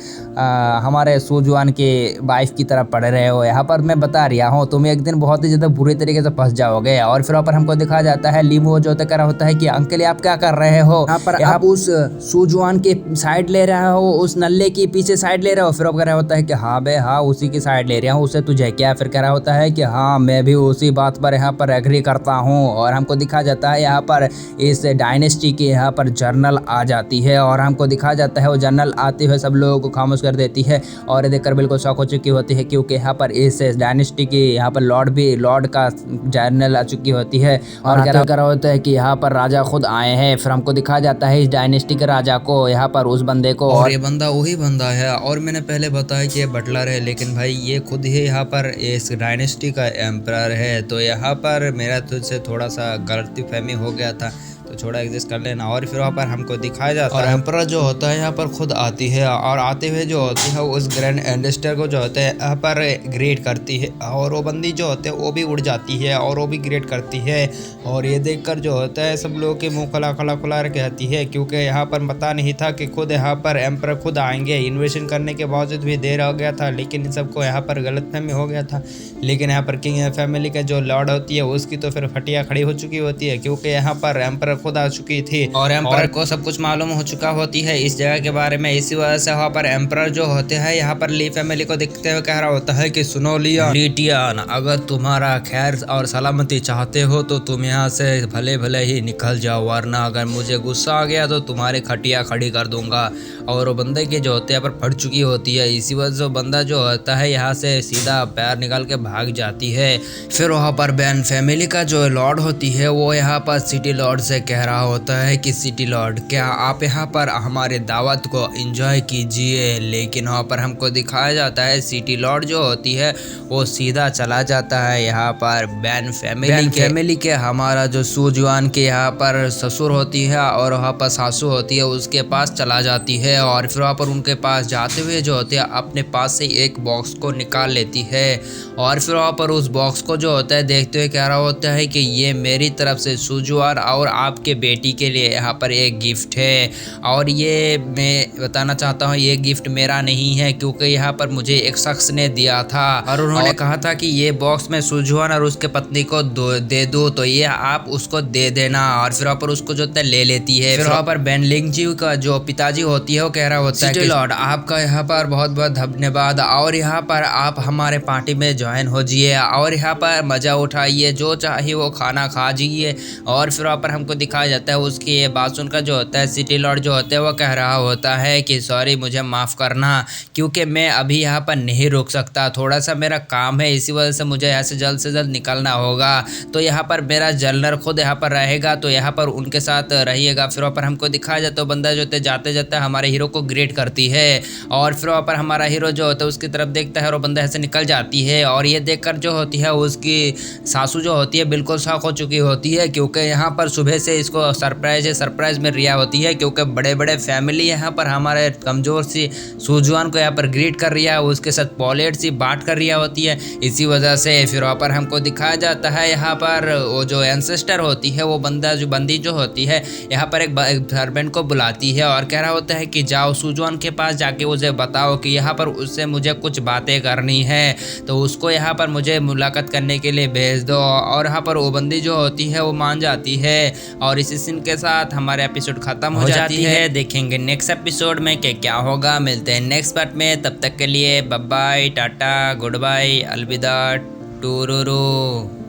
हमारे सूजुआन के वाइफ की तरफ पड़ रहे हो, यहाँ पर मैं बता रिया हूँ तुम एक दिन बहुत ही ज़्यादा बुरी तरीके से फंस जाओगे। और फिर वहाँ पर हमको दिखाया जाता है लीमो जो कह रहा होता है कि अंकल आप क्या कर रहे हो, यहाँ पर आप उस सूजुआन की साइड ले रहे हो, उस नल्ले की पीछे साइड ले रहे हो। फिर वो कह रहा होता है कि हाँ बे हाँ उसी की साइड ले रहा हूँ, उससे तुझे क्या। फिर कह रहा होता है कि हाँ मैं भी उसी बात पर यहाँ पर एग्री करता हूँ। और हमको दिखाया जाता है यहाँ पर इस डायनेस्टी की यहाँ पर जर्नल आ जाती है और हमको दिखाया जाता है वो जर्नल आते हुए सब लोगों को खामोश कर देती है। और ये देखकर बिल्कुल शौक हो चुकी होती है क्योंकि यहाँ पर इस डायनेस्टी की यहाँ पर लॉर्ड का जर्नल आ चुकी होती है। और क्या कर रहा होता है कि यहाँ पर राजा खुद आए हैं। फिर हमको दिखाया जाता है इस डायनेस्टी के राजा को, यहाँ पर उस बंदे को। और ये बंदा वही बंदा है और मैंने पहले बताया कि ये बटलर है, लेकिन भाई ये खुद ही यहाँ पर इस डायनेस्टी का एम्परर है। तो यहाँ पर मेरा तुझसे थोड़ा सा गलती फहमी हो गया था तो छोड़ा एग्जिस्ट कर लेना। और फिर वहाँ पर हमको दिखाया जाता है और एम्परर जो होता है यहाँ पर खुद आती है और आते हुए जो होती है उस ग्रैंड एंडेस्टर को जो होता है यहाँ पर ग्रेट करती है और वो बंदी जो होते हैं वो भी उड़ जाती है और वो भी ग्रेट करती है। और ये देखकर जो होता है सब लोगों के मुँह खुला कहती है क्योंकि यहाँ पर पता नहीं था कि खुद यहाँ पर एम्परर खुद आएंगे। इन्वेशन करने के बावजूद भी देर हो गया था लेकिन इन सबको यहाँ पर गलतफहमी हो गया था। लेकिन यहाँ पर किंग फैमिली का जो लॉर्ड होती है उसकी तो फिर फटिया खड़ी हो चुकी होती है क्योंकि यहाँ पर एम्परर खुद आ चुकी थी और एम्परर को सब कुछ मालूम हो चुका होती है इस जगह के बारे में। इसी वजह से वहाँ पर एम्परर जो होते हैं यहाँ पर ली फैमिली को देखते हुए कह रहा होता है कि सुनो लिटियन, अगर तुम्हारा खैर और सलामती चाहते हो तो तुम यहाँ से भले ही निकल जाओ वरना अगर मुझे गुस्सा आ गया तो तुम्हारी खटिया खड़ी कर दूंगा। और वो बंदे की जो होते हैं पर फट चुकी होती है। इसी वजह से बंदा जो होता है यहाँ से सीधा पैर निकाल के भाग जाती है। फिर वहाँ पर बैन फैमिली का जो लॉर्ड होती है वो यहाँ पर सिटी लॉर्ड से कह रहा होता है कि सिटी लॉर्ड क्या आप यहाँ पर हमारे दावत को एंजॉय कीजिए। लेकिन वहाँ पर हमको दिखाया जाता है सिटी लॉर्ड जो होती है वो सीधा चला जाता है यहाँ पर बैन फैमिली के हमारा जो सूजुआन के यहाँ पर ससुर होती है और वहाँ पर सासू होती है उसके पास चला जाती है। और फिर वहाँ पर उनके पास जाते हुए जो होते हैं अपने पास से एक बॉक्स को निकाल लेती है और फिर वहाँ पर उस बॉक्स को जो होता है देखते हुए कह रहा होता है कि ये मेरी तरफ से सूजुआन और आपके बेटी के लिए यहाँ पर एक गिफ्ट है। और ये मैं बताना चाहता हूँ ये गिफ्ट मेरा नहीं है क्योंकि यहाँ पर मुझे एक शख्स ने दिया था और उन्होंने कहा था कि ये बॉक्स मैं सूजुआन और उसके पत्नी को दे दो तो ये आप उसको दे देना। और फिर वहाँ पर उसको जो ले लेती है। फिर वहाँ पर बेन लिंग जी का जो पिताजी होती है वो कह रहा होता है कि लॉर्ड आपका यहाँ पर बहुत बहुत धन्यवाद और यहाँ पर आप हमारे पार्टी में ज्वाइन हो जाइए और यहाँ पर मजा उठाइए, जो चाहिए वो खाना खा जाइए। और फिर वहाँ पर हमको दिखाया जाता है उसकी ये बात सुनकर जो होता है सिटी लॉर्ड जो होता है वो कह रहा होता है कि सॉरी मुझे माफ़ करना क्योंकि मैं अभी यहाँ पर नहीं रुक सकता, थोड़ा सा मेरा काम है इसी वजह से मुझे यहाँ से जल्द निकलना होगा। तो यहाँ पर मेरा जलनर खुद यहाँ पर रहेगा तो यहाँ पर उनके साथ रहिएगा। फिर वहाँ पर हमको दिखाया जाता है बंदा जो होता है जाते जाते हमारे हीरो को ग्रेट करती है और फिर वहाँ पर हमारा हीरो जो होता है उसकी तरफ देखता है और वो बंदा ऐसे निकल जाती है। और ये देखकर जो होती है उसकी सासू जो होती है बिल्कुल शॉक हो चुकी होती है क्योंकि यहाँ पर सुबह से इसको सरप्राइज में रिया होती है, क्योंकि बड़े बड़े फैमिली यहाँ पर हमारे कमज़ोर सी सूजुआन को यहाँ पर ग्रीट कर रिया है, उसके साथ पॉलेट सी बात कर रिया होती है। इसी वजह से फिर वहाँ पर हमको दिखाया जाता है यहाँ पर वो जो एंसेस्टर होती है वो बंदी जो होती है यहाँ पर एक सर्वेंट को बुलाती है और कह रहा होता है कि जाओ सूजुआन के पास जाके उसे बताओ कि यहाँ पर उससे मुझे कुछ बातें करनी है, तो उसको यहाँ पर मुझे मुलाकात करने के लिए भेज दो। और यहाँ पर वो बंदी जो होती है वो मान जाती है और इसी सीन के साथ हमारे एपिसोड खत्म हो जाती है। देखेंगे नेक्स्ट एपिसोड में कि क्या होगा। मिलते हैं नेक्स्ट पार्ट में, तब तक के लिए bye bye, tata, goodbye, अलविदा, टूरूरू।